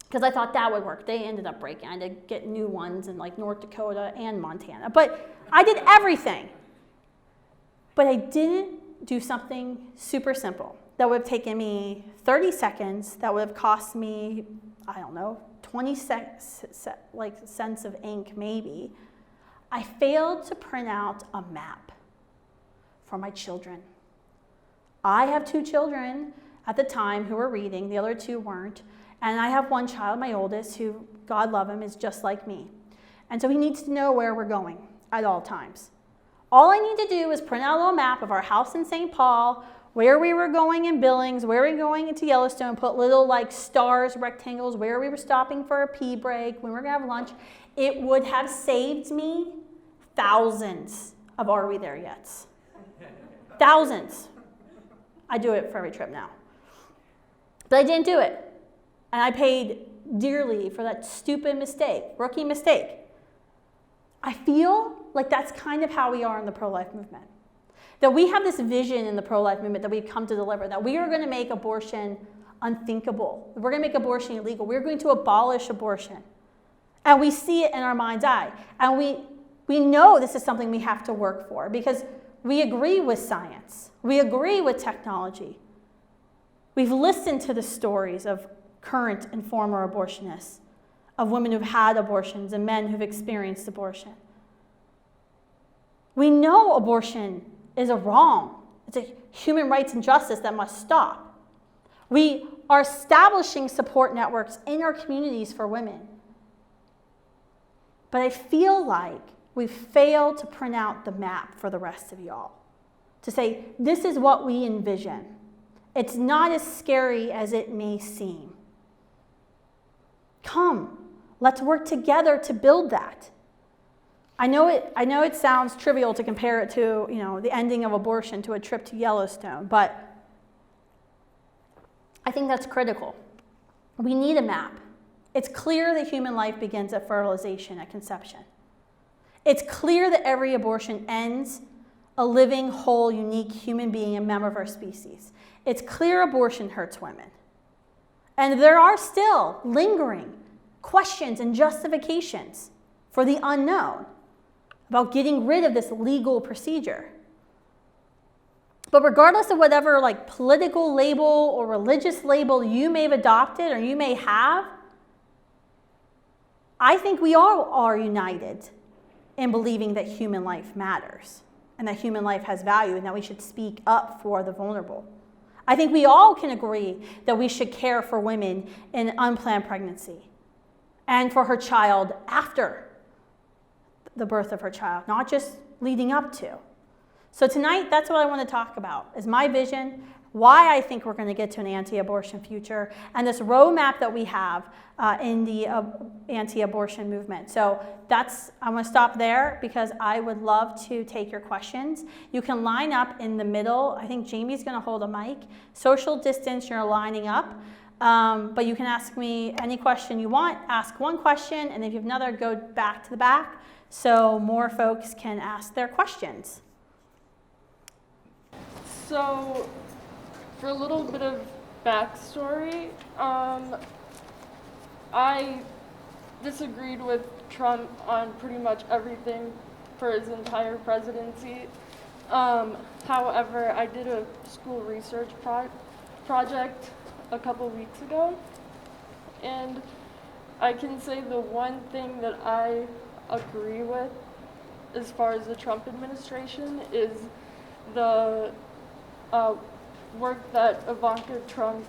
because I thought that would work. They ended up breaking. I had to get new ones in like North Dakota and Montana. But I did everything. But I didn't do something super simple that would have taken me 30 seconds, that would have cost me, I don't know, 20 cents of ink maybe. I failed to print out a map for my children. I have 2 children at the time who were reading, the other 2 weren't, and I have one child, my oldest, who, God love him, is just like me. And so he needs to know where we're going at all times. All I need to do is print out a little map of our house in St. Paul, where we were going in Billings, where we were going into Yellowstone, put little like stars, rectangles, where we were stopping for a pee break, when we were going to have lunch. It would have saved me thousands of "Are we there yet?" Thousands. I do it for every trip now. But I didn't do it. And I paid dearly for that stupid mistake, rookie mistake. I feel like that's kind of how we are in the pro-life movement. That we have this vision in the pro-life movement that we've come to deliver, that we are going to make abortion unthinkable. We're going to make abortion illegal. We're going to abolish abortion. And we see it in our mind's eye. And we know this is something we have to work for, because we agree with science. We agree with technology. We've listened to the stories of current and former abortionists, of women who've had abortions and men who've experienced abortion. We know abortion is a wrong. It's a human rights injustice that must stop. We are establishing support networks in our communities for women. But I feel like we've failed to print out the map for the rest of y'all, to say, this is what we envision. It's not as scary as it may seem. Come, let's work together to build that. I know it sounds trivial to compare it to, the ending of abortion to a trip to Yellowstone, but I think that's critical. We need a map. It's clear that human life begins at fertilization, at conception. It's clear that every abortion ends a living, whole, unique human being, a member of our species. It's clear abortion hurts women. And there are still lingering questions and justifications for the unknown about getting rid of this legal procedure. But regardless of whatever political label or religious label you may have adopted or you may have, I think we all are united in believing that human life matters and that human life has value and that we should speak up for the vulnerable. I think we all can agree that we should care for women in unplanned pregnancy and for her child after the birth of her child, not just leading up to. So tonight, that's what I want to talk about, is my vision, why I think we're going to get to an anti-abortion future, and this roadmap that we have in the anti-abortion movement. So I'm going to stop there because I would love to take your questions. You can line up in the middle. I think Jamie's going to hold a mic. Social distance, you're lining up. But you can ask me any question you want. Ask one question, and if you have another, go back to the back so more folks can ask their questions. So, for a little bit of backstory, I disagreed with Trump on pretty much everything for his entire presidency. However, I did a school research project a couple weeks ago, and I can say the one thing that I agree with as far as the Trump administration is the work that Ivanka Trump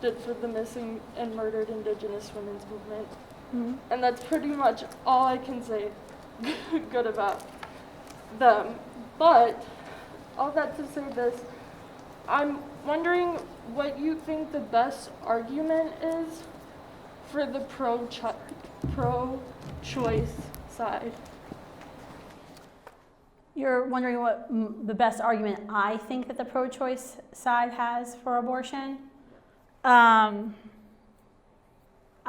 did for the missing and murdered Indigenous women's movement. Mm-hmm. And that's pretty much all I can say good about them. But all that to say this, I'm wondering what you think the best argument is for the pro-choice side. You're wondering what the best argument I think that the pro-choice side has for abortion? I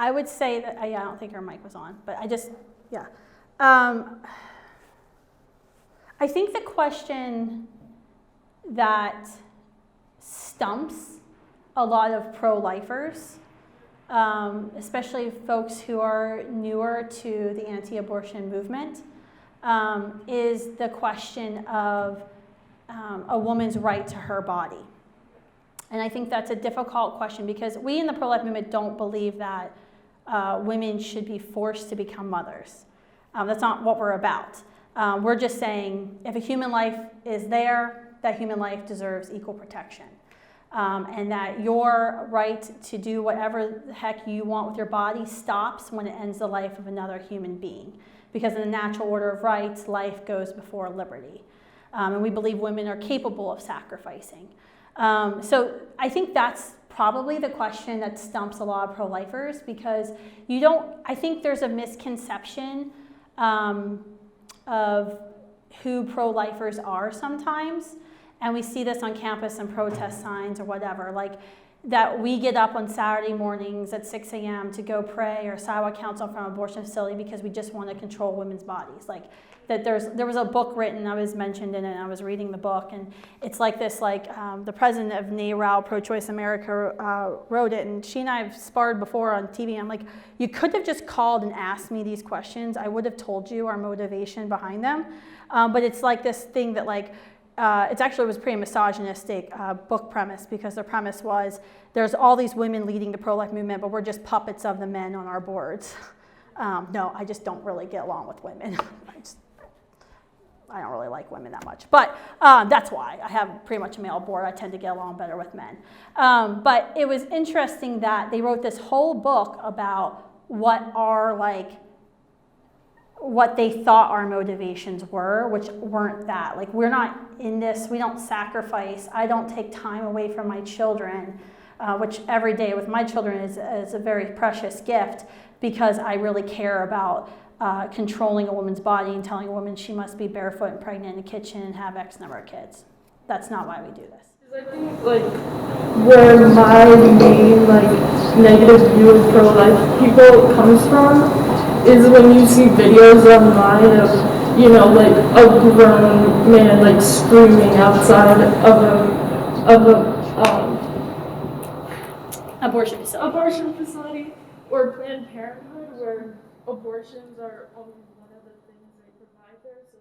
would say that, I don't think her mic was on, but I think the question that stumps a lot of pro-lifers, especially folks who are newer to the anti-abortion movement, is the question of a woman's right to her body. And I think that's a difficult question because we in the pro-life movement don't believe that women should be forced to become mothers. That's not what we're about. We're just saying if a human life is there, that human life deserves equal protection. And that your right to do whatever the heck you want with your body stops when it ends the life of another human being. Because in the natural order of rights, life goes before liberty. And we believe women are capable of sacrificing. So I think that's probably the question that stumps a lot of pro-lifers because I think there's a misconception of who pro-lifers are sometimes. And we see this on campus and protest signs or whatever, like that we get up on Saturday mornings at 6 a.m. to go pray or sidewalk counsel from an abortion facility because we just want to control women's bodies. Like that there was a book written, I was mentioned in it, and I was reading the book, and it's like this, the president of NARAL, Pro-Choice America, wrote it, and she and I have sparred before on TV. I'm like, you could have just called and asked me these questions. I would have told you our motivation behind them. But it's like this thing that it was pretty misogynistic book premise because the premise was there's all these women leading the pro-life movement, but we're just puppets of the men on our boards. No, I just don't really get along with women. I don't really like women that much, but that's why I have pretty much a male board. I tend to get along better with men. But it was interesting that they wrote this whole book about what they thought our motivations were, which weren't that. Like, we're not in this, we don't sacrifice, I don't take time away from my children, which every day with my children is a very precious gift because I really care about controlling a woman's body and telling a woman she must be barefoot and pregnant in the kitchen and have X number of kids. That's not why we do this. I think, where my main, negative view of pro-life people comes from is when you see videos online of, a grown man, screaming outside of a abortion facility, or Planned Parenthood, where abortions are only one of the things they provide there. So,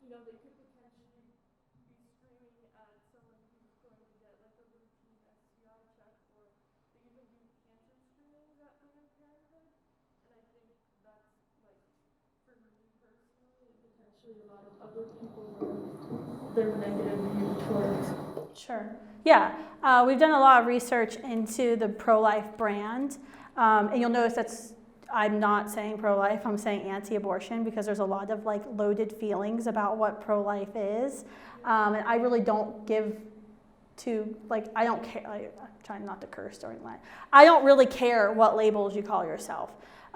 they could potentially be screaming at someone who's going to get a routine STI check, or they even do cancer screenings at Planned Parenthood. And I think that's, for me personally, and potentially a lot of other people, their negative view towards. Sure. Yeah. We've done a lot of research into the pro-life brand. And you'll notice I'm not saying pro-life, I'm saying anti-abortion because there's a lot of loaded feelings about what pro-life is. And I really don't give to, I don't care, I'm trying not to curse during that. I don't really care what labels you call yourself.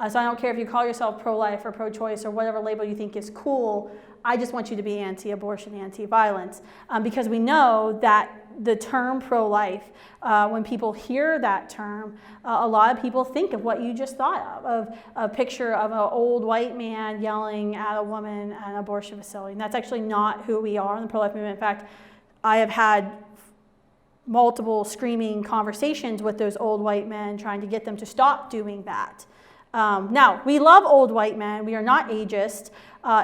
So I don't care if you call yourself pro-life or pro-choice or whatever label you think is cool. I just want you to be anti-abortion, anti-violence, because we know that the term pro-life, when people hear that term, a lot of people think of what you just thought of a picture of an old white man yelling at a woman at an abortion facility. And that's actually not who we are in the pro-life movement. In fact, I have had multiple screaming conversations with those old white men trying to get them to stop doing that. Now, we love old white men. We are not ageist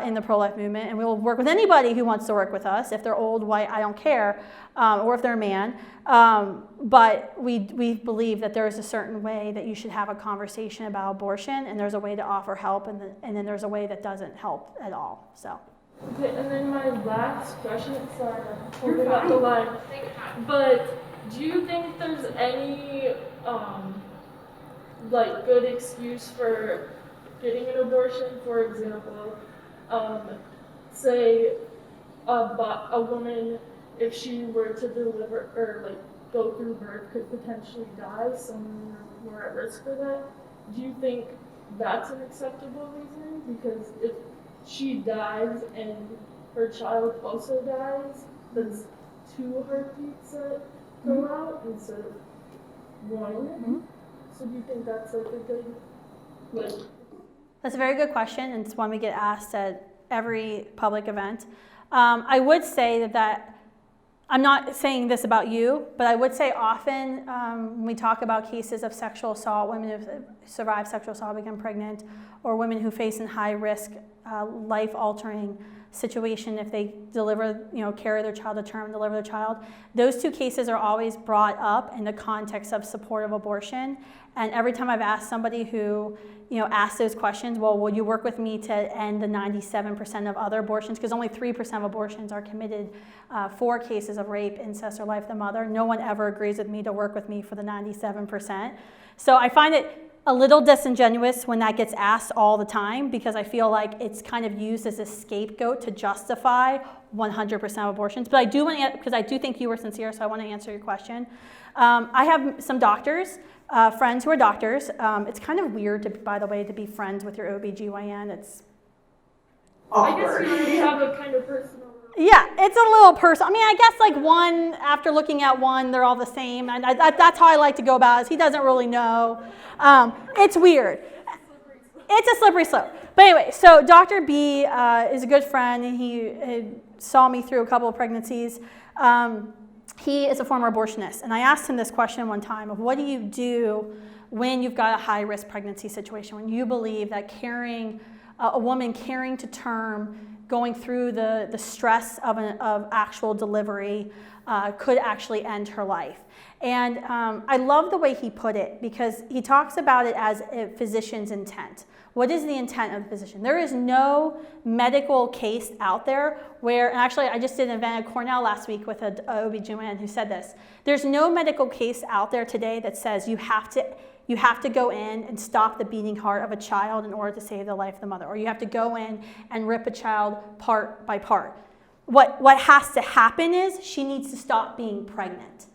in the pro-life movement, and we will work with anybody who wants to work with us. If they're old, white, I don't care, or if they're a man. But we believe that there is a certain way that you should have a conversation about abortion, and there's a way to offer help, and then there's a way that doesn't help at all. So. Okay, and then my last question, sorry, I'm holding up the line, but do you think there's any like good excuse for getting an abortion? For example, say a woman, if she were to deliver or like go through birth, could potentially die, so more at risk for that. Do you think that's an acceptable reason? Because if she dies and her child also dies, that's 2 heartbeats that go out instead of 1. Mm-hmm. So do you think that's like a good, like? That's a very good question, and it's one we get asked at every public event. I would say that I'm not saying this about you, but I would say often when we talk about cases of sexual assault, women who survive sexual assault, become pregnant, or women who face in high risk, life-altering situation if they deliver, carry their child to term, deliver their child. Those 2 cases are always brought up in the context of supportive abortion. And every time I've asked somebody who, asked those questions, well, will you work with me to end the 97% of other abortions? Because only 3% of abortions are committed for cases of rape, incest, or life of the mother. No one ever agrees with me to work with me for the 97%. So I find it a little disingenuous when that gets asked all the time, because I feel like it's kind of used as a scapegoat to justify 100% of abortions. But I do want to, because I do think you were sincere, so I want to answer your question. I have some doctors, friends who are doctors. It's kind of weird, by the way, to be friends with your OBGYN. It's awkward. I guess you already have a kind of personal. Yeah, it's a little personal. I mean, I guess like one, after looking at one, they're all the same. And that's how I like to go about it. He doesn't really know. It's weird. It's a slippery slope. But anyway, so Dr. B is a good friend, and he saw me through a couple of pregnancies. He is a former abortionist. And I asked him this question one time of what do you do when you've got a high-risk pregnancy situation, when you believe that a woman carrying to term, going through the stress of actual delivery could actually end her life. And I love the way he put it, because he talks about it as a physician's intent. What is the intent of the physician? There is no medical case out there where, and actually I just did an event at Cornell last week with an OB/GYN who said this. There's no medical case out there today that says you have to go in and stop the beating heart of a child in order to save the life of the mother, or you have to go in and rip a child part by part. What has to happen is she needs to stop being pregnant.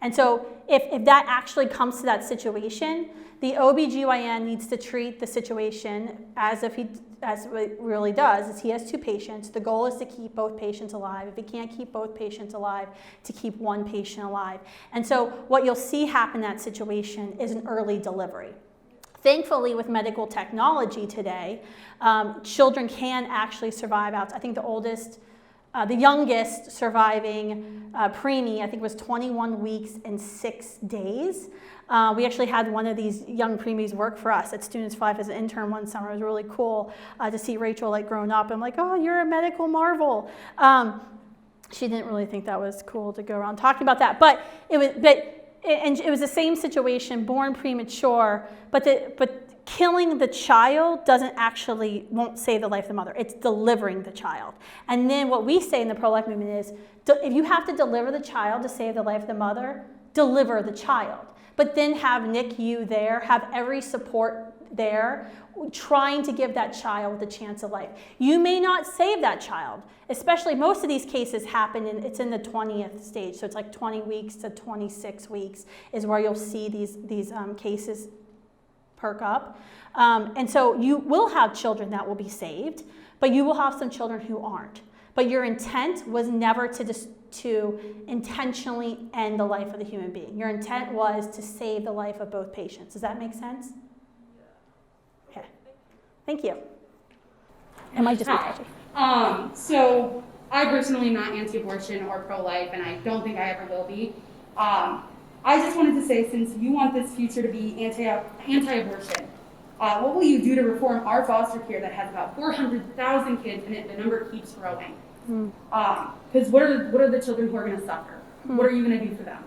And so if that actually comes to that situation, the OB/GYN needs to treat the situation as it really does, is he has 2 patients. The goal is to keep both patients alive. If he can't keep both patients alive, to keep one patient alive. And so what you'll see happen in that situation is an early delivery. Thankfully, with medical technology today, children can actually survive out. I think the youngest surviving preemie, I think, was 21 weeks and 6 days. We actually had one of these young preemies work for us at Students for Life as an intern one summer. It was really cool to see Rachel grown up. I'm like, oh, you're a medical marvel. She didn't really think that was cool to go around talking about that, but it was the same situation, born premature, but killing the child won't save the life of the mother. It's delivering the child. And then what we say in the pro-life movement is, if you have to deliver the child to save the life of the mother, deliver the child. But then have NICU there, have every support there, trying to give that child the chance of life. You may not save that child, especially most of these cases happen it's in the 20th stage. So it's like 20 weeks to 26 weeks is where you'll see these cases perk up. And so you will have children that will be saved, but you will have some children who aren't. But your intent was never to intentionally end the life of the human being. Your intent was to save the life of both patients. Does that make sense? Okay. Thank you. It might just be touchy. So I personally am not anti-abortion or pro-life, and I don't think I ever will be. I just wanted to say, since you want this future to be anti-abortion, What will you do to reform our foster care that has about 400,000 kids and the number keeps growing? Because what are the children who are going to suffer? What are you going to do for them?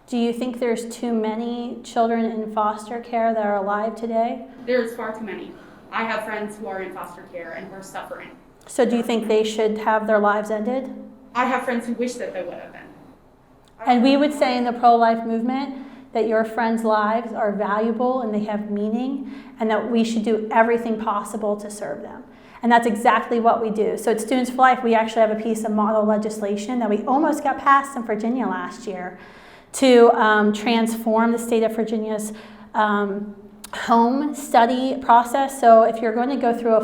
Do you think there's too many children in foster care that are alive today? There's far too many. I have friends who are in foster care and who are suffering. So do you think they should have their lives ended? I have friends who wish that they would have been. And we would say in the pro-life movement that your friends' lives are valuable and they have meaning, and that we should do everything possible to serve them. And that's exactly what we do. So at Students for Life, we actually have a piece of model legislation that we almost got passed in Virginia last year to transform the state of Virginia's home study process. So if you're going to go through if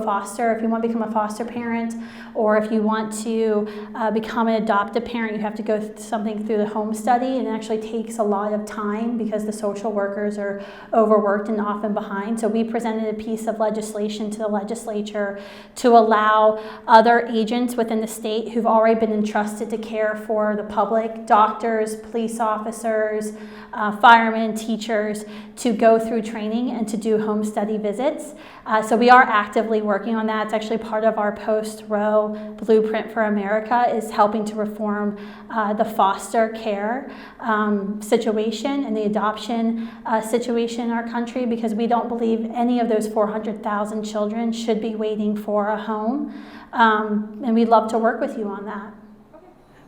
you want to become a foster parent, or if you want to become an adoptive parent, you have to go something through the home study, and it actually takes a lot of time because the social workers are overworked and often behind. So we presented a piece of legislation to the legislature to allow other agents within the state who've already been entrusted to care for the public, doctors, police officers, firemen, teachers, to go through training and to do home study visits. So we are actively working on that. It's actually part of our post-Roe Blueprint for America, is helping to reform the foster care situation and the adoption situation in our country, because we don't believe any of those 400,000 children should be waiting for a home. And we'd love to work with you on that.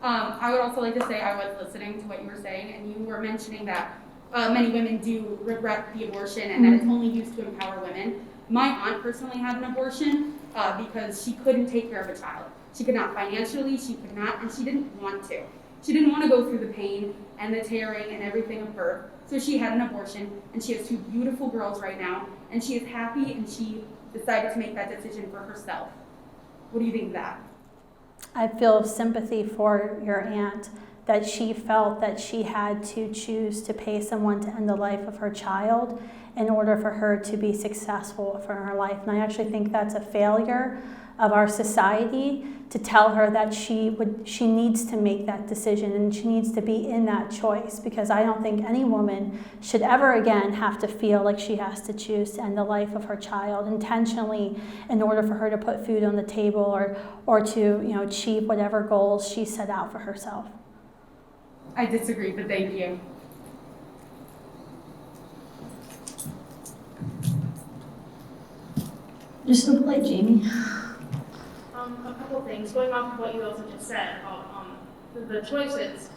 I would also like to say I was listening to what you were saying, and you were mentioning that many women do regret the abortion and that it's only used to empower women. My aunt personally had an abortion because she couldn't take care of a child. She could not financially, she could not, and she didn't want to. She didn't want to go through the pain and the tearing and everything of birth. So she had an abortion, and she has 2 beautiful girls right now, and she is happy, and she decided to make that decision for herself. What do you think of that? I feel sympathy for your aunt, that she felt that she had to choose to pay someone to end the life of her child in order for her to be successful for her life. And I actually think that's a failure of our society, to tell her that she needs to make that decision and she needs to be in that choice, because I don't think any woman should ever again have to feel like she has to choose to end the life of her child intentionally in order for her to put food on the table or to achieve whatever goals she set out for herself. I disagree, but thank you. Just look like Jamie. A couple things, going off of what you also just said about the choices.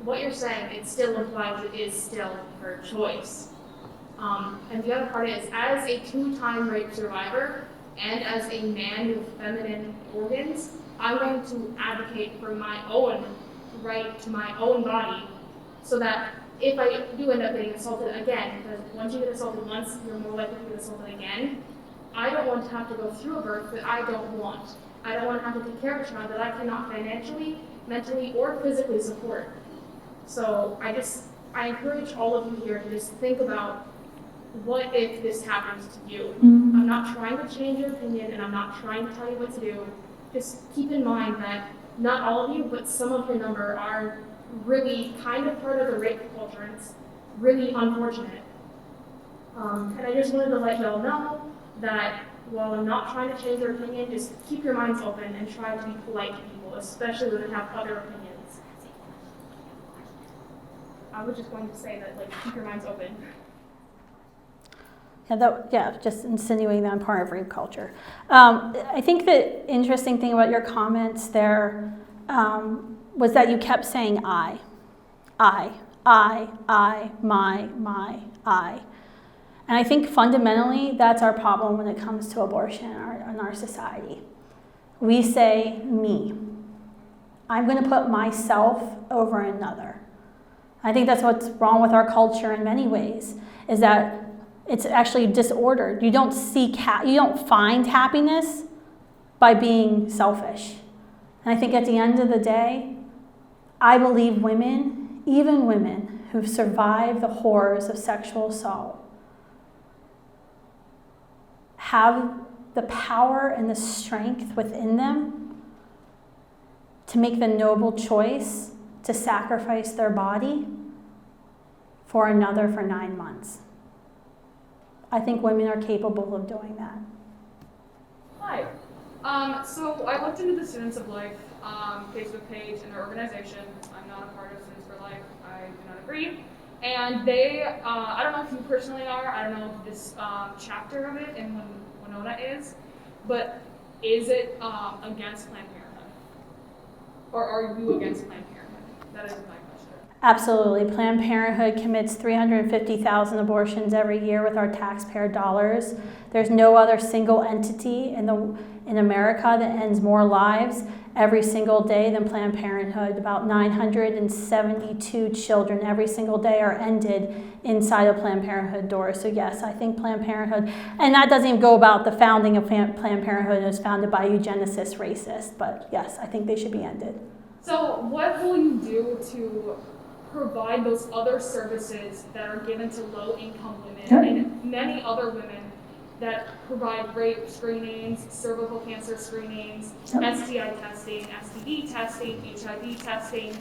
What you're saying, it still implies it is still her choice. And the other part is, as a 2-time rape survivor and as a man with feminine organs, I'm going to advocate for my own right to my own body, so that if I do end up getting assaulted again, because once you get assaulted once, you're more likely to get assaulted again, I don't want to have to go through a birth that I don't want. I don't want to have to take care of a child that I cannot financially, mentally, or physically support. So I encourage all of you here to just think about, what if this happens to you? I'm not trying to change your opinion, and I'm not trying to tell you what to do. Just keep in mind that not all of you, but some of your number are really kind of part of the rape culture, and it's really unfortunate. And I just wanted to let y'all know that while I'm not trying to change your opinion, just keep your minds open and try to be polite to people, especially when they have other opinions. I was just going to say that, keep your minds open. Just insinuating that I'm part of rape culture. I think the interesting thing about your comments there was that you kept saying I, my, I. And I think fundamentally that's our problem when it comes to abortion in our society. We say me. I'm going to put myself over another. I think that's what's wrong with our culture in many ways, is that it's actually disordered. You don't find happiness by being selfish. And I think at the end of the day, I believe women, even women who've survived the horrors of sexual assault, have the power and the strength within them to make the noble choice to sacrifice their body for another for 9 months. I think women are capable of doing that. Hi. So I looked into the Students of Life Facebook page and their organization. I'm not a part of Students for Life. I do not agree. And they, I don't know if you personally are, I don't know if this chapter of it in Winona is, but is it against Planned Parenthood? Or are you against Planned Parenthood? That is my question. Absolutely. Planned Parenthood commits 350,000 abortions every year with our taxpayer dollars. There's no other single entity in America that ends more lives every single day than Planned Parenthood. About 972 children every single day are ended inside of Planned Parenthood doors. So yes, I think Planned Parenthood, and that doesn't even go about the founding of Planned Parenthood. It was founded by eugenicists, racists, but yes, I think they should be ended. So what will you do to provide those other services that are given to low-income women and many other women that provide rape screenings, cervical cancer screenings, STI testing, STD testing, HIV testing,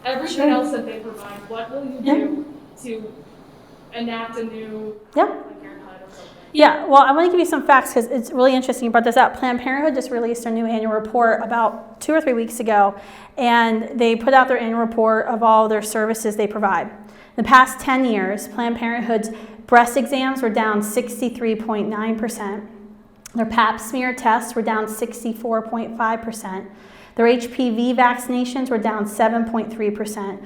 everything else that they provide? What will you do to enact a new Planned Parenthood or something? Yeah, well, I want to give you some facts because it's really interesting you brought this up. Planned Parenthood just released their new annual report about 2 or 3 weeks ago, and they put out their annual report of all their services they provide. In the past 10 years, Planned Parenthood's breast exams were down 63.9%. Their pap smear tests were down 64.5%. Their HPV vaccinations were down 7.3%.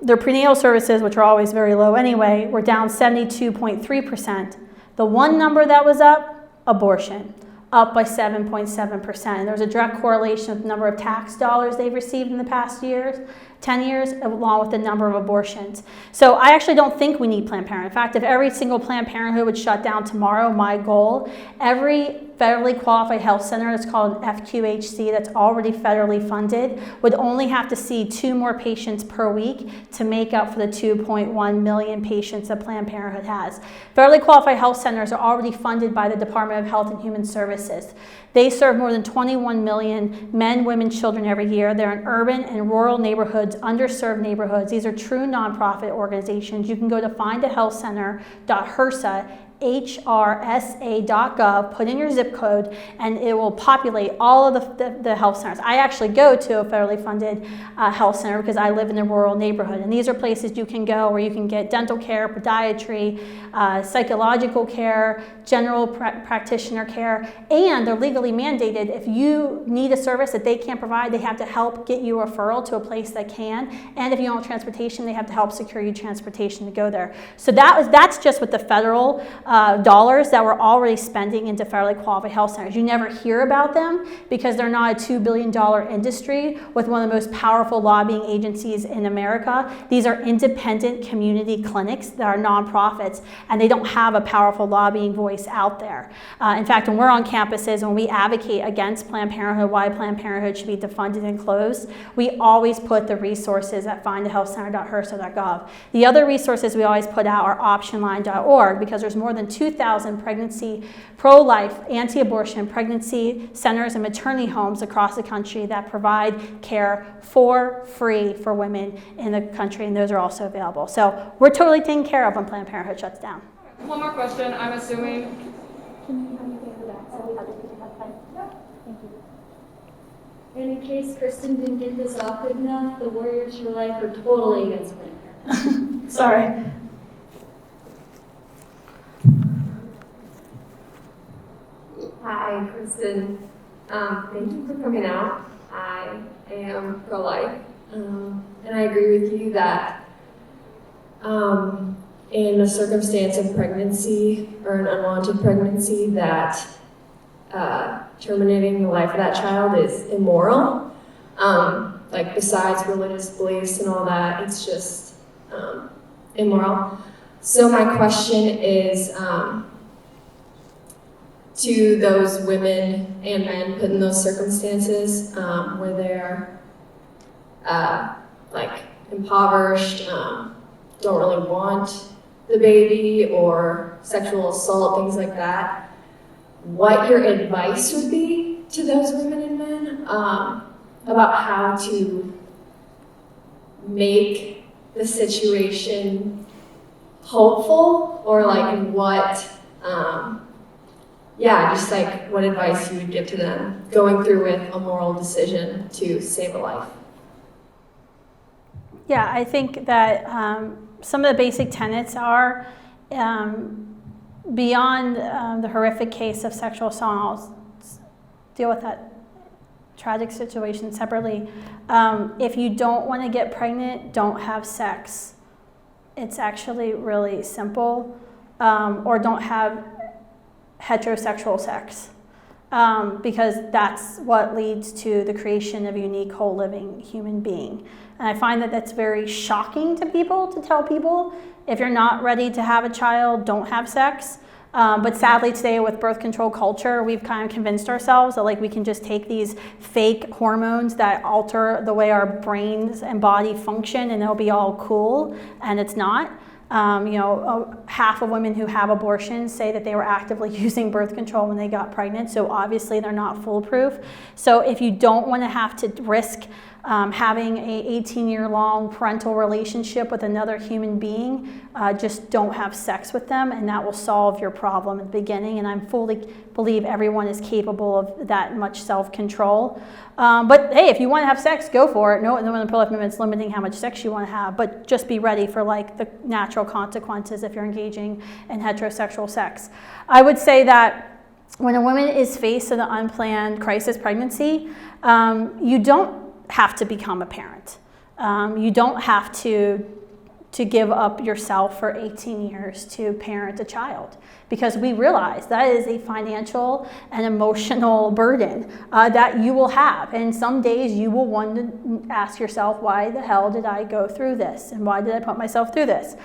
Their prenatal services, which are always very low anyway, were down 72.3%. The one number that was up, abortion, up by 7.7%. And there was a direct correlation with the number of tax dollars they've received in the past 10 years, along with the number of abortions. So I actually don't think we need Planned Parenthood. In fact, if every single Planned Parenthood would shut down tomorrow, my goal, every federally qualified health center that's called an FQHC that's already federally funded would only have to see 2 more patients per week to make up for the 2.1 million patients that Planned Parenthood has. Federally qualified health centers are already funded by the Department of Health and Human Services. They serve more than 21 million men, women, children every year. They're in urban and rural neighborhoods, underserved neighborhoods. These are true nonprofit organizations. You can go to findahealthcenter.hrsa, HRSA.gov, put in your zip code, and it will populate all of the health centers. I actually go to a federally funded health center because I live in a rural neighborhood. And these are places you can go where you can get dental care, podiatry, psychological care, general practitioner care, and they're legally mandated. If you need a service that they can't provide, they have to help get you a referral to a place that can. And if you don't have transportation, they have to help secure you transportation to go there. So that's just with the federal dollars that we're already spending into federally qualified health centers. You never hear about them because they're not a $2 billion industry with one of the most powerful lobbying agencies in America. These are independent community clinics that are nonprofits, and they don't have a powerful lobbying voice out there. In fact, when we're on campuses, when we advocate against Planned Parenthood, why Planned Parenthood should be defunded and closed, we always put the resources at findahealthcenter.hrsa.gov. The other resources we always put out are optionline.org because there's more than 2,000 pregnancy, pro-life, anti-abortion pregnancy centers and maternity homes across the country that provide care for free for women in the country, and those are also available. So we're totally taken care of when Planned Parenthood shuts down. One more question. I'm assuming. And in case Kristan didn't get this off good enough, the Warriors for Life are totally against Planned Parenthood. Sorry. Hi, Kristan. Thank you for coming out. I am pro-life, and I agree with you that in a circumstance of pregnancy or an unwanted pregnancy, that terminating the life of that child is immoral. Like besides religious beliefs and all that, it's just immoral. So my question is, to those women and men put in those circumstances where they're like impoverished, don't really want the baby, or sexual assault, things like that, what your advice would be to those women and men about how to make the situation hopeful, or like what, just like what advice you would give to them going through with a moral decision to save a life? Yeah, I think that some of the basic tenets are beyond the horrific case of sexual assault. I'll deal with that tragic situation separately. If you don't want to get pregnant, don't have sex. It's actually really simple. Or don't have heterosexual sex. Because that's what leads to the creation of a unique, whole, living human being. And I find that that's very shocking to people to tell people, if you're not ready to have a child, don't have sex. But sadly today with birth control culture, we've kind of convinced ourselves that like we can just take these fake hormones that alter the way our brains and body function and it'll be all cool, and it's not. Half of women who have abortions say that they were actively using birth control when they got pregnant, so obviously they're not foolproof. So if you don't want to have to risk having a 18-year-long parental relationship with another human being, just don't have sex with them, and that will solve your problem at the beginning. And I fully believe everyone is capable of that much self-control. But hey, if you want to have sex, go for it. No one in the pro-life movement is limiting how much sex you want to have, but just be ready for like the natural consequences if you're engaging in heterosexual sex. I would say that when a woman is faced with an unplanned crisis pregnancy, you don't have to become a parent. You don't have to give up yourself for 18 years to parent a child, because we realize that is a financial and emotional burden that you will have. And some days you will want to ask yourself, why the hell did I go through this? And why did I put myself through this?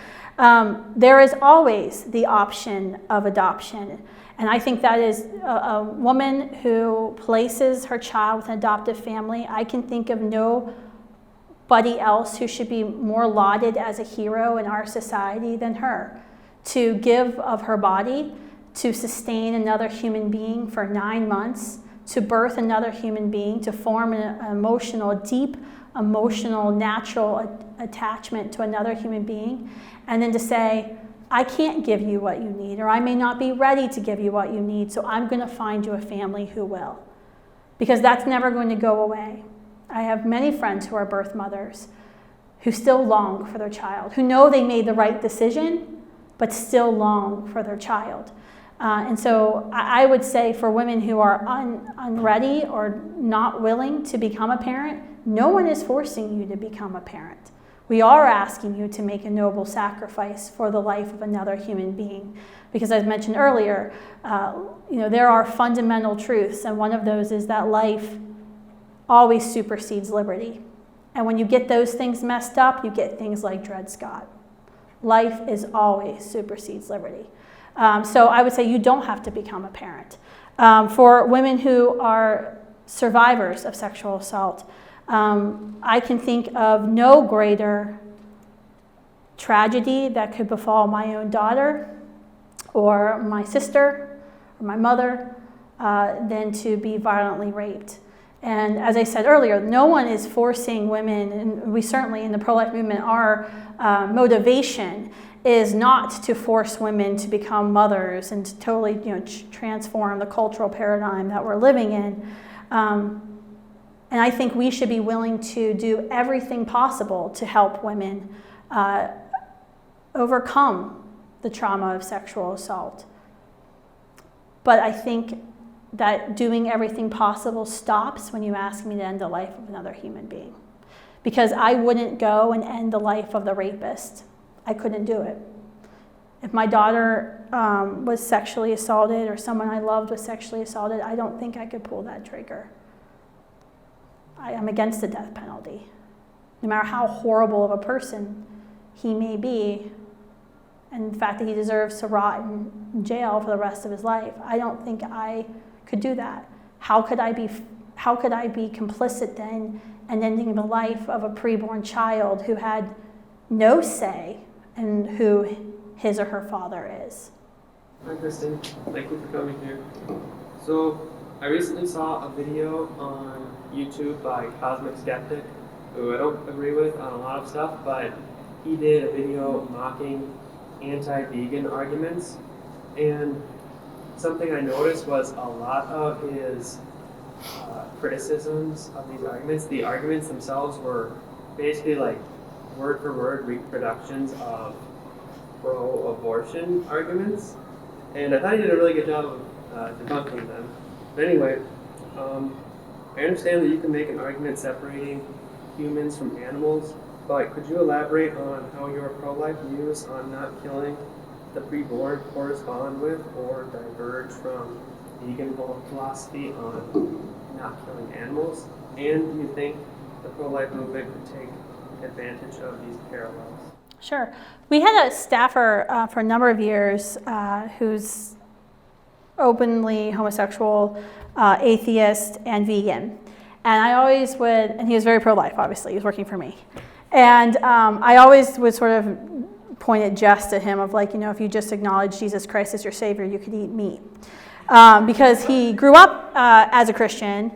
There is always the option of adoption. And I think that is a woman who places her child with an adoptive family. I can think of nobody else who should be more lauded as a hero in our society than her. To give of her body, to sustain another human being for 9 months, to birth another human being, to form an deep emotional, natural attachment to another human being, and then to say, I can't give you what you need, or I may not be ready to give you what you need, so I'm going to find you a family who will. Because that's never going to go away. I have many friends who are birth mothers who still long for their child, who know they made the right decision, but still long for their child. And so I would say for women who are unready or not willing to become a parent, no one is forcing you to become a parent. We are asking you to make a noble sacrifice for the life of another human being. Because as mentioned earlier, there are fundamental truths, and one of those is that life always supersedes liberty. And when you get those things messed up, you get things like Dred Scott. Life is always supersedes liberty. So I would say you don't have to become a parent. For women who are survivors of sexual assault, I can think of no greater tragedy that could befall my own daughter or my sister or my mother than to be violently raped. And as I said earlier, no one is forcing women, and we certainly in the pro-life movement, our motivation is not to force women to become mothers and to totally transform the cultural paradigm that we're living in. And I think we should be willing to do everything possible to help women overcome the trauma of sexual assault. But I think that doing everything possible stops when you ask me to end the life of another human being. Because I wouldn't go and end the life of the rapist. I couldn't do it. If my daughter was sexually assaulted or someone I loved was sexually assaulted, I don't think I could pull that trigger. I am against the death penalty. No matter how horrible of a person he may be, and the fact that he deserves to rot in jail for the rest of his life, I don't think I could do that. How could I be complicit then in ending the life of a preborn child who had no say in who his or her father is? Hi Kristan, thank you for coming here. So I recently saw a video on YouTube by Cosmic Skeptic, who I don't agree with on a lot of stuff, but he did a video mocking anti-vegan arguments, and something I noticed was a lot of his criticisms of these arguments. The arguments themselves were basically like word for word reproductions of pro-abortion arguments, and I thought he did a really good job of debunking them. But anyway, I understand that you can make an argument separating humans from animals, but could you elaborate on how your pro-life views on not killing the preborn correspond with or diverge from vegan philosophy on not killing animals? And do you think the pro-life movement could take advantage of these parallels? Sure. We had a staffer for a number of years who's openly homosexual, atheist, and vegan. And I always would, and he was very pro-life, obviously, he was working for me. And I always would sort of point at jest at him of like, you know, if you just acknowledge Jesus Christ as your Savior, you could eat meat. Because he grew up as a Christian,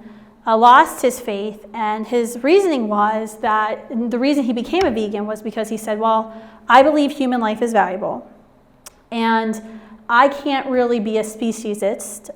lost his faith, and his reasoning was that the reason he became a vegan was because he said, well, I believe human life is valuable, and I can't really be a speciesist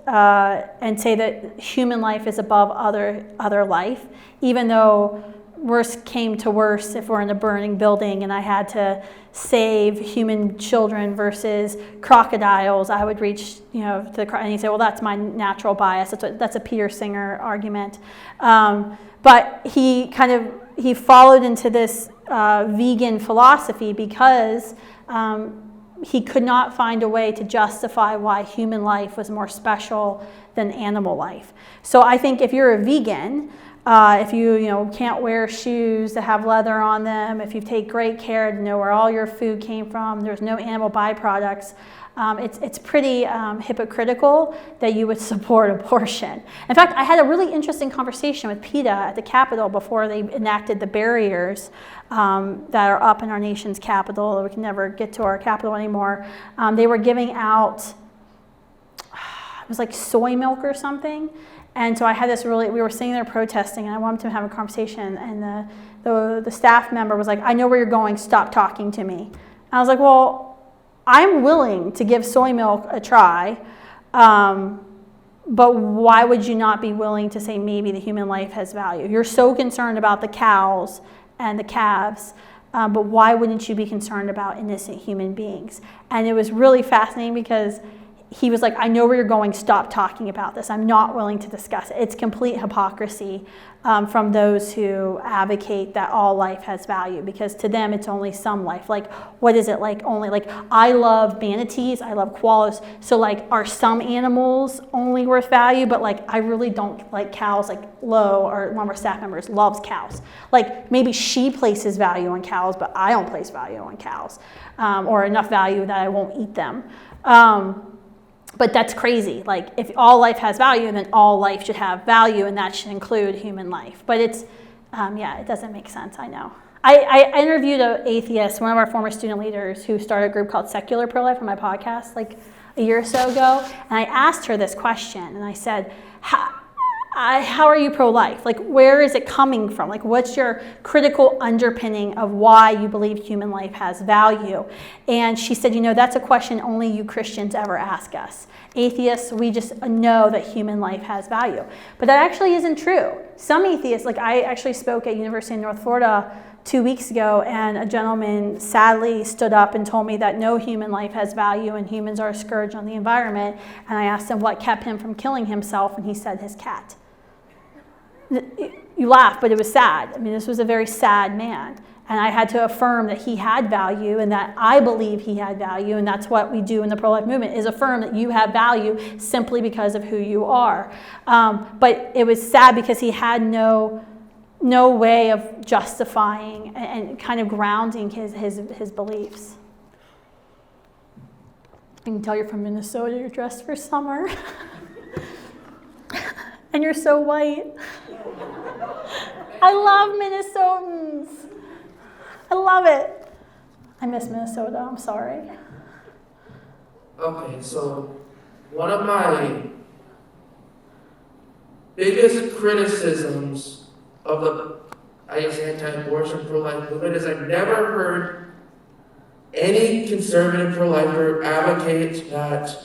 and say that human life is above other life, even though worse came to worse if we're in a burning building and I had to save human children versus crocodiles, I would reach, you know, and he said, well, that's my natural bias. That's a Peter Singer argument. But he followed into this vegan philosophy because he could not find a way to justify why human life was more special than animal life. So I think if you're a vegan, if you can't wear shoes that have leather on them, if you take great care to know where all your food came from, there's no animal byproducts, it's pretty hypocritical that you would support abortion. In fact, I had a really interesting conversation with PETA at the Capitol before they enacted the barriers that are up in our nation's capital. We can never get to our capital anymore. They were giving out, it was like soy milk or something. And so I had this we were sitting there protesting, and I wanted to have a conversation, and the staff member was like, I know where you're going, stop talking to me. And I was like, well, I'm willing to give soy milk a try, but why would you not be willing to say maybe the human life has value? You're so concerned about the cows and the calves, but why wouldn't you be concerned about innocent human beings? And it was really fascinating because he was like, I know where you're going, stop talking about this. I'm not willing to discuss it. It's complete hypocrisy from those who advocate that all life has value, because to them it's only some life. Like, what is it like only? Like, I love manatees, I love koalas, so like, are some animals only worth value? But like, I really don't like cows. Like Lo, or one of our staff members, loves cows. Like, maybe she places value on cows, but I don't place value on cows, or enough value that I won't eat them. But that's crazy. Like, if all life has value, then all life should have value, and that should include human life. But it's, it doesn't make sense, I know. I interviewed an atheist, one of our former student leaders, who started a group called Secular Pro-Life on my podcast like a year or so ago, and I asked her this question, and I said, how are you pro-life? Like, where is it coming from? Like, what's your critical underpinning of why you believe human life has value? And she said, that's a question only you Christians ever ask us. Atheists, we just know that human life has value. But that actually isn't true. Some atheists, like I actually spoke at University of North Florida 2 weeks ago, and a gentleman sadly stood up and told me that no human life has value and humans are a scourge on the environment. And I asked him what kept him from killing himself, and he said his cat. You laugh, but it was sad. I mean, this was a very sad man. And I had to affirm that he had value, and that I believe he had value, and that's what we do in the pro-life movement, is affirm that you have value simply because of who you are. But it was sad because he had no way of justifying and kind of grounding his beliefs. I can tell you're from Minnesota, you're dressed for summer. And you're so white. I love Minnesotans. I love it. I miss Minnesota, I'm sorry. Okay, so one of my biggest criticisms of the, anti-abortion pro-life movement is I've never heard any conservative pro-lifer advocate that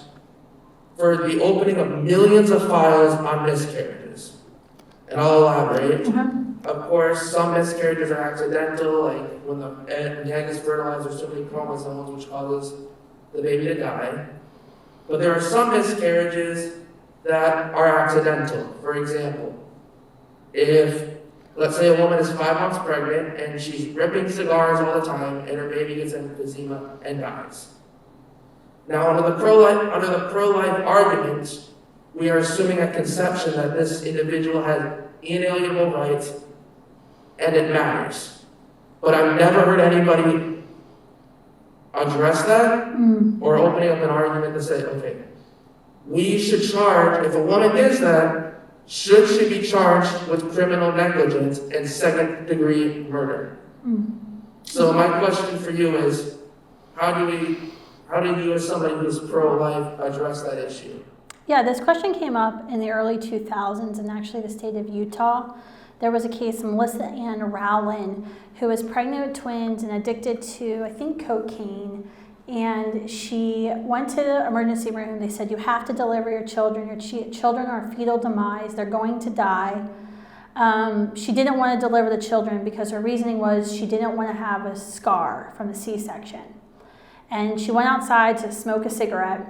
for the opening of millions of files on miscarriages. And I'll elaborate. Of course, some miscarriages are accidental, like when the egg is fertilized, there's so many chromosomes which causes the baby to die. But there are some miscarriages that are accidental. For example, if, let's say a woman is 5 months pregnant and she's ripping cigars all the time and her baby gets emphysema and dies. Now, under the pro-life argument, we are assuming at conception that this individual has inalienable rights and it matters. But I've never heard anybody address that or opening up an argument to say, okay, we should charge, if a woman does that, should she be charged with criminal negligence and second-degree murder? So my question for you is, how do you as somebody who's pro-life address that issue? Yeah, this question came up in the early 2000s in actually the state of Utah. There was a case, Melissa Ann Rowland, who was pregnant with twins and addicted to, I think, cocaine. And she went to the emergency room. They said, you have to deliver your children. Your children are fetal demise. They're going to die. She didn't want to deliver the children because her reasoning was she didn't want to have a scar from the C-section. And she went outside to smoke a cigarette,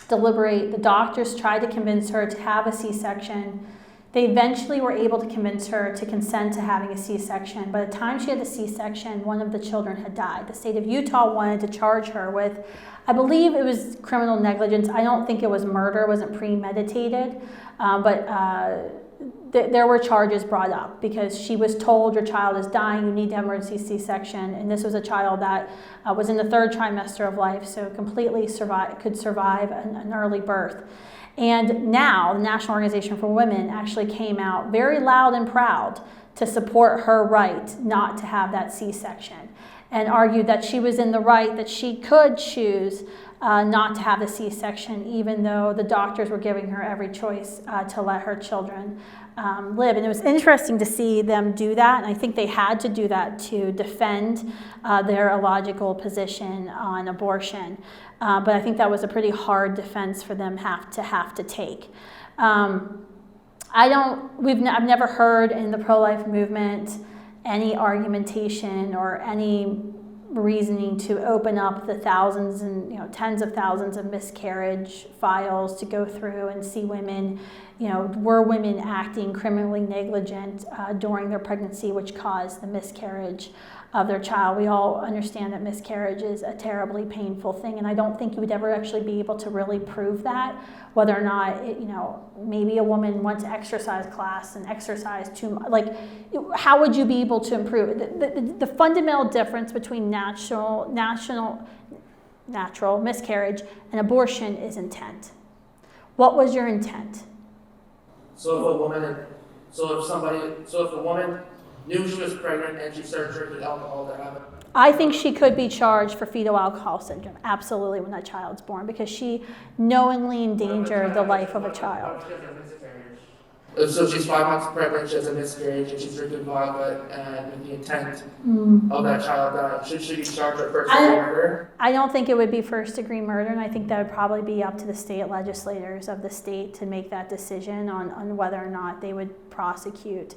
deliberate. The doctors tried to convince her to have a C-section. They eventually were able to convince her to consent to having a C-section. By the time she had the C-section, one of the children had died. The state of Utah wanted to charge her with, I believe it was criminal negligence. I don't think it was murder, it wasn't premeditated, but there were charges brought up because she was told your child is dying, you need to have emergency C-section, and this was a child that was in the 3rd trimester of life, so completely could survive an early birth. And now the National Organization for Women actually came out very loud and proud to support her right not to have that C-section and argued that she was in the right, that she could choose not to have the C-section even though the doctors were giving her every choice to let her children live. And it was interesting to see them do that, and I think they had to do that to defend their illogical position on abortion. But I think that was a pretty hard defense for them have to take. I've never heard in the pro-life movement any argumentation or any reasoning to open up the thousands and tens of thousands of miscarriage files to go through and see women, were women acting criminally negligent during their pregnancy, which caused the miscarriage of their child. We all understand that miscarriage is a terribly painful thing, and I don't think you would ever actually be able to really prove that, whether or not, maybe a woman went to exercise class and exercised too much. Like, how would you be able to improve it? The fundamental difference between natural miscarriage and abortion is intent. What was your intent? So if a woman knew she was pregnant and she started drinking alcohol to have it. I think she could be charged for fetal alcohol syndrome, absolutely, when that child's born, because she knowingly endangered the life of a child. So she's 5 months pregnant, she has a miscarriage, and she's drinking vodka, and with the intent of that child dying. Should she be charged with first-degree murder? I don't think it would be first-degree murder, and I think that would probably be up to the state legislators of the state to make that decision on whether or not they would prosecute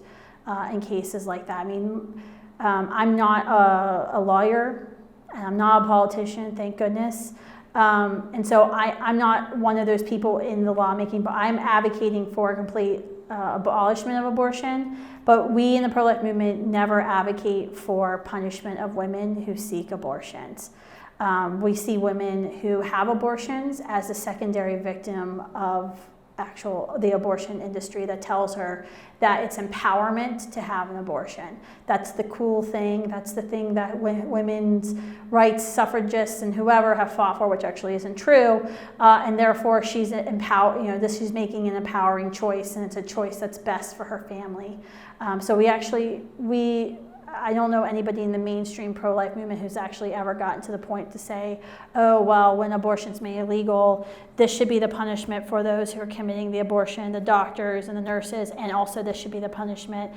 in cases like that. I mean, I'm not a lawyer, and I'm not a politician, thank goodness. And so I'm not one of those people in the lawmaking, but I'm advocating for a complete abolishment of abortion. But we in the pro-life movement never advocate for punishment of women who seek abortions. We see women who have abortions as a secondary victim of the abortion industry that tells her that it's empowerment to have an abortion. That's the cool thing. That's the thing that women's rights suffragists and whoever have fought for, which actually isn't true. And therefore, she's she's making an empowering choice, and it's a choice that's best for her family. So we I don't know anybody in the mainstream pro-life movement who's actually ever gotten to the point to say, oh, well, when abortion's made illegal, this should be the punishment for those who are committing the abortion, the doctors and the nurses, and also this should be the punishment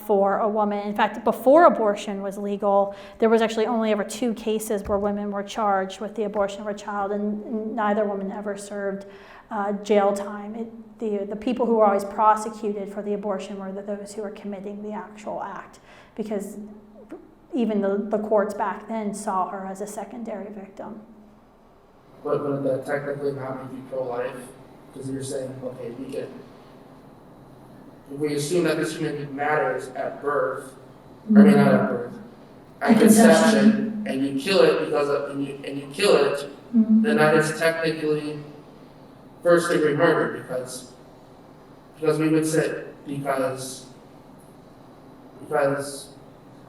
for a woman. In fact, before abortion was legal, there was actually only ever 2 cases where women were charged with the abortion of a child, and neither woman ever served jail time. The people who were always prosecuted for the abortion were those who were committing the actual act, because even the courts back then saw her as a secondary victim. But would that technically not be pro-life? Because you're saying, okay, if we assume that this human matters at birth, I mean not at birth, at conception, and you kill it and you kill it, then that is technically first degree murder because we would say because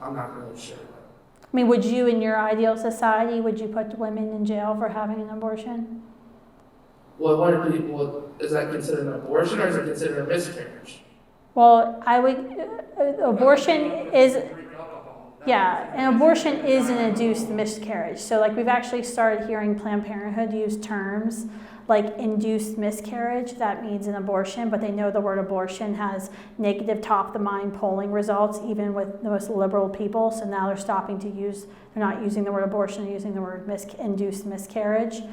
I'm not really sure. I mean, would you, in your ideal society, would you put women in jail for having an abortion? Well, is that considered an abortion or is it considered a miscarriage? Well, I would, abortion is, yeah, an abortion is an induced miscarriage. So like we've actually started hearing Planned Parenthood use terms like induced miscarriage. That means an abortion, but they know the word abortion has negative top of the mind polling results, even with the most liberal people. So now they're stopping to use, they're not using the word abortion, they're using the word induced miscarriage.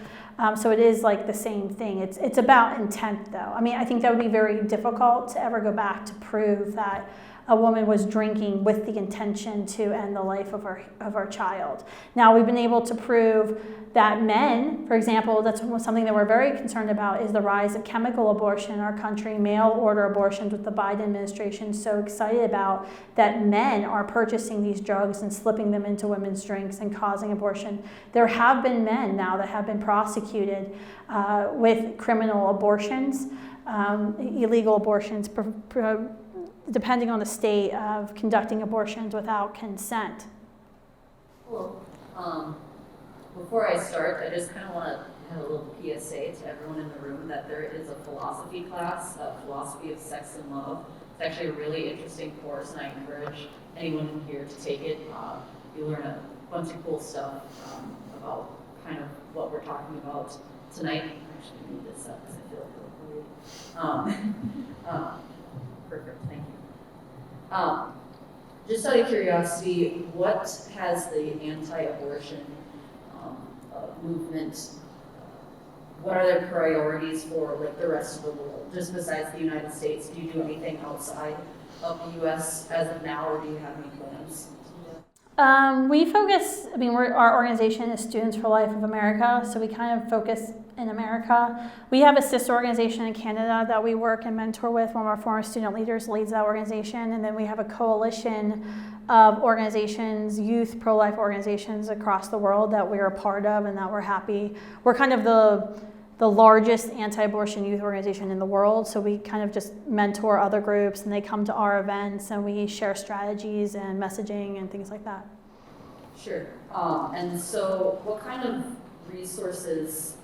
So it is like the same thing. It's about intent though. I mean, I think that would be very difficult to ever go back to prove that a woman was drinking with the intention to end the life of our child. Now, we've been able to prove that men, for example, that's something that we're very concerned about, is the rise of chemical abortion in our country, mail order abortions, with the Biden administration so excited about, that men are purchasing these drugs and slipping them into women's drinks and causing abortion. There have been men now that have been prosecuted with criminal abortions, illegal abortions, depending on the state, of conducting abortions without consent. Well, before I start, I just kind of want to have a little PSA to everyone in the room that there is a philosophy class, Philosophy of Sex and Love. It's actually a really interesting course, and I encourage anyone in here to take it. You learn a bunch of cool stuff about kind of what we're talking about tonight. I actually need this up because I feel like weird. Perfect, thank you. Just out of curiosity, what has the anti-abortion movement, what are their priorities for like the rest of the world? Just besides the United States, do you do anything outside of the US as of now, or do you have any plans? We focus, I mean, our organization is Students for Life of America, so we kind of focus in America. We have a sister organization in Canada that we work and mentor with. One of our former student leaders leads that organization, and then we have a coalition of organizations, youth pro-life organizations across the world that we're a part of and that we're happy. We're kind of the largest anti-abortion youth organization in the world, so we kind of just mentor other groups, and they come to our events, and we share strategies and messaging and things like that. Sure. And so what kind of resources,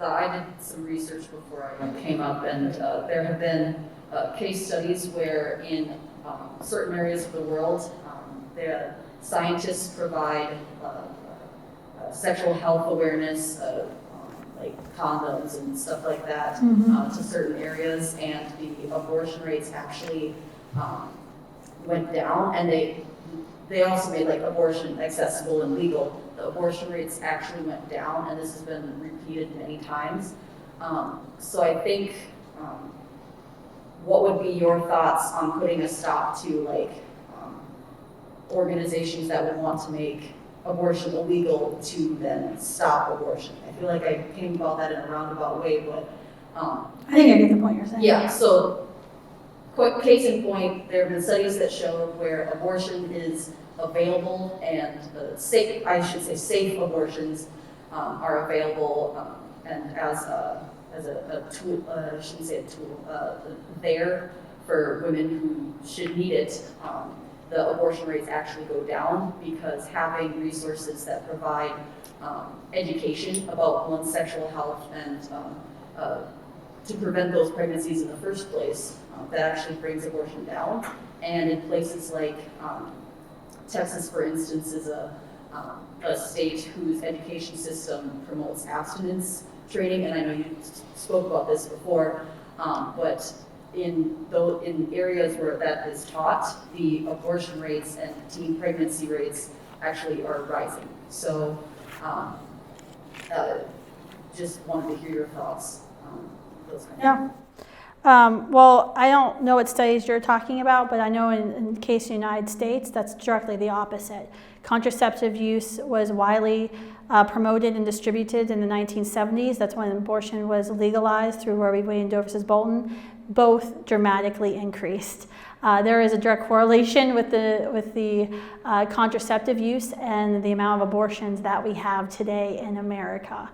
I did some research before I came up, and there have been case studies where in certain areas of the world, the scientists provide sexual health awareness, like condoms and stuff like that, to certain areas, and the abortion rates actually went down, and they also made like abortion accessible and legal. The abortion rates actually went down, and this has been repeated many times. So I think, what would be your thoughts on putting a stop to like organizations that would want to make abortion illegal to then stop abortion? I feel like I came about that in a roundabout way, but I think I get the point you're saying. yeah. So, quick case in point, there have been studies that show where abortion is available and safe. I should say safe abortions are available, and as a tool. I shouldn't say a tool. There for women who should need it. The abortion rates actually go down because having resources that provide education about one's sexual health and to prevent those pregnancies in the first place, that actually brings abortion down. And in places like Texas, for instance, is a state whose education system promotes abstinence training, and I know you spoke about this before, but in areas where that is taught, the abortion rates and teen pregnancy rates actually are rising. So just wanted to hear your thoughts on those kind of things. Well, I don't know what studies you're talking about, but I know in the case of the United States, that's directly the opposite. Contraceptive use was widely promoted and distributed in the 1970s. That's when abortion was legalized through Roe v. Wade and Doe v. Bolton. Both dramatically increased. There is a direct correlation with the contraceptive use and the amount of abortions that we have today in America.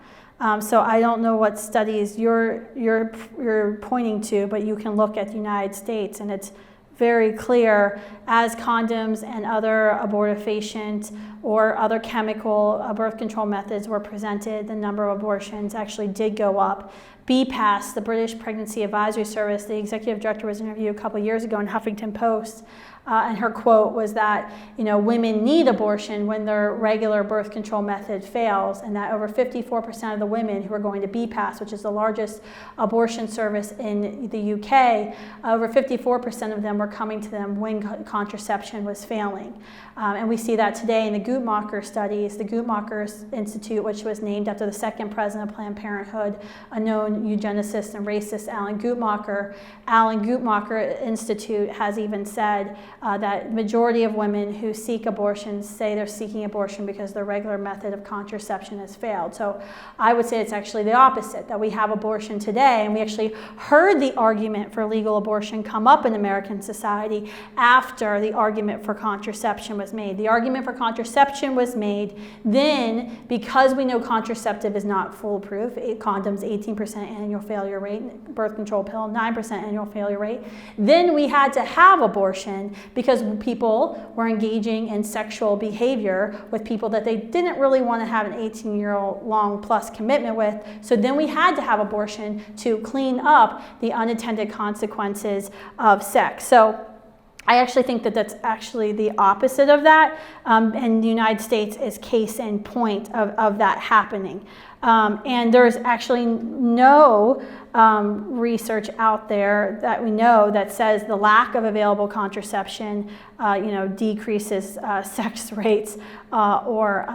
So I don't know what studies you're pointing to, but you can look at the United States, and it's very clear as condoms and other abortifacient or other chemical birth control methods were presented, the number of abortions actually did go up. BPAS, the British Pregnancy Advisory Service, the executive director was interviewed a couple of years ago in Huffington Post, and her quote was that, women need abortion when their regular birth control method fails, and that over 54% of the women who are going to BPAS, which is the largest abortion service in the UK, over 54% of them were coming to them when contraception was failing. And we see that today in the Guttmacher studies. The Guttmacher Institute, which was named after the second president of Planned Parenthood, a known eugenicist and racist, Alan Guttmacher. Alan Guttmacher Institute has even said that majority of women who seek abortion say they're seeking abortion because their regular method of contraception has failed. So I would say it's actually the opposite, that we have abortion today, and we actually heard the argument for legal abortion come up in American society after the argument for contraception was made. The argument for contraception was made then because we know contraceptive is not foolproof. Condoms, 18% annual failure rate, birth control pill, 9% annual failure rate. Then we had to have abortion because people were engaging in sexual behavior with people that they didn't really want to have an 18-year-long plus commitment with. So then we had to have abortion to clean up the unintended consequences of sex. So I actually think that that's actually the opposite of that, and the United States is case in point of that happening. And there's actually no research out there that we know that says the lack of available contraception, decreases sex rates or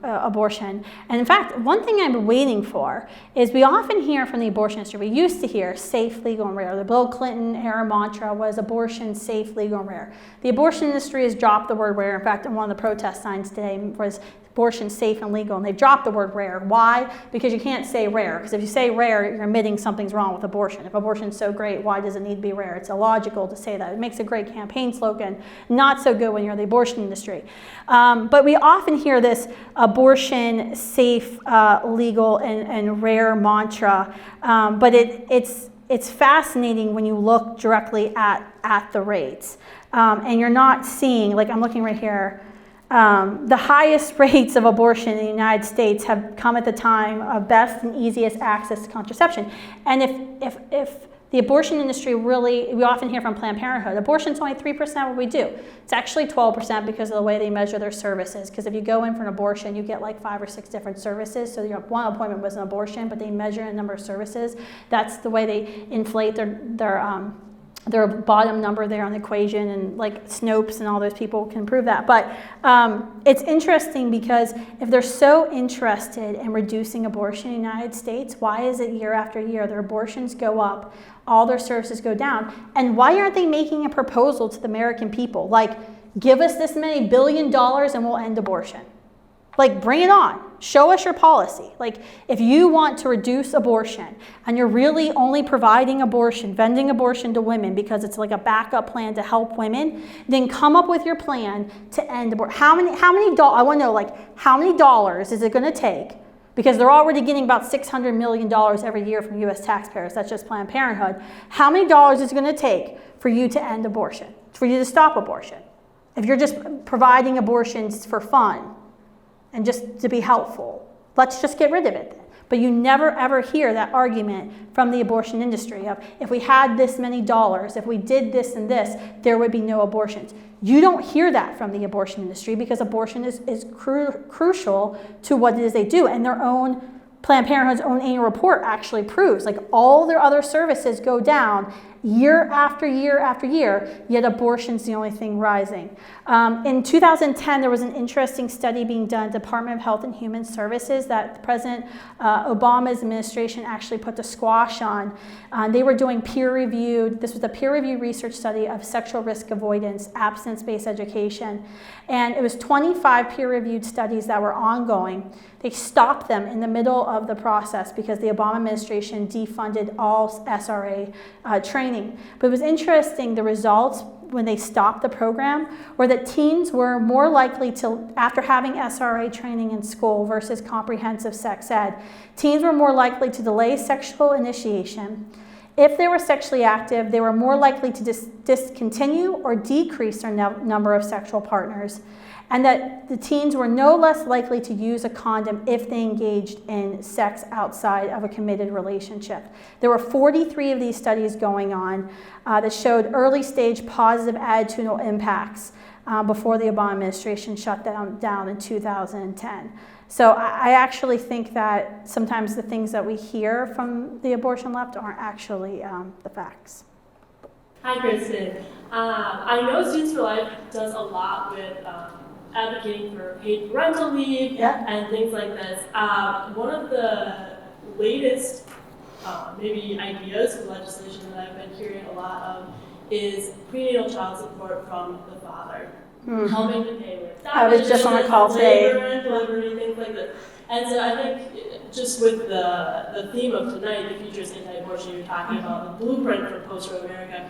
abortion. And in fact, one thing I've been waiting for is we often hear from the abortion industry, we used to hear safe, legal, and rare. The Bill Clinton era mantra was abortion safe, legal, and rare. The abortion industry has dropped the word rare. In fact, on one of the protest signs today was abortion safe and legal, and they dropped the word rare. Why? Because you can't say rare, because if you say rare, you're admitting something's wrong with abortion. If abortion's so great, why does it need to be rare? It's illogical to say that. It makes a great campaign slogan, not so good when you're in the abortion industry. But we often hear this abortion safe, legal, and rare mantra, but it's fascinating when you look directly at the rates. And you're not seeing, like I'm looking right here, the highest rates of abortion in the United States have come at the time of best and easiest access to contraception. And if the abortion industry really, we often hear from Planned Parenthood, abortion's only 3% of what we do. It's actually 12% because of the way they measure their services. Because if you go in for an abortion, you get like 5 or 6 different services. So your one appointment was an abortion, but they measure a number of services. That's the way they inflate their bottom number there on the equation, and like Snopes and all those people can prove that. But it's interesting because if they're so interested in reducing abortion in the United States, why is it year after year their abortions go up, all their services go down? And why aren't they making a proposal to the American people? Like, give us this many $1 billion and we'll end abortion. Like, bring it on. Show us your policy. Like, if you want to reduce abortion and you're really only providing abortion, vending abortion to women because it's like a backup plan to help women, then come up with your plan to end abortion. How many I want to know, like, how many dollars is it going to take? Because they're already getting about $600 million every year from U.S. taxpayers. That's just Planned Parenthood. How many dollars is it going to take for you to end abortion, for you to stop abortion? If you're just providing abortions for fun, and just to be helpful, let's just get rid of it. But you never ever hear that argument from the abortion industry of, if we had this many dollars, if we did this and this, there would be no abortions. You don't hear that from the abortion industry because abortion is crucial to what it is they do. And their own, Planned Parenthood's own annual report actually proves, like, all their other services go down year after year after year, yet abortion's the only thing rising. In 2010, there was an interesting study being done at the Department of Health and Human Services that President Obama's administration actually put the squash on. They were doing this was a peer-reviewed research study of sexual risk avoidance, abstinence-based education, and it was 25 peer-reviewed studies that were ongoing. They stopped them in the middle of the process because the Obama administration defunded all SRA training. But it was interesting, the results when they stopped the program were that teens were more likely to, after having SRA training in school versus comprehensive sex ed, teens were more likely to delay sexual initiation. If they were sexually active, they were more likely to discontinue or decrease their number of sexual partners, and that the teens were no less likely to use a condom if they engaged in sex outside of a committed relationship. There were 43 of these studies going on that showed early stage positive attitudinal impacts before the Obama administration shut them down in 2010. So I actually think that sometimes the things that we hear from the abortion left aren't actually the facts. Hi, Kristan. I know Students for Life does a lot with advocating for paid parental leave and things like this. One of the latest maybe ideas for legislation that I've been hearing a lot of is prenatal child support from the father, helping to pay with I was just on a call today. labor and delivery, things like this. And so I think just with the theme of tonight, the future is anti-abortion, you're talking about the blueprint for post-Roe America.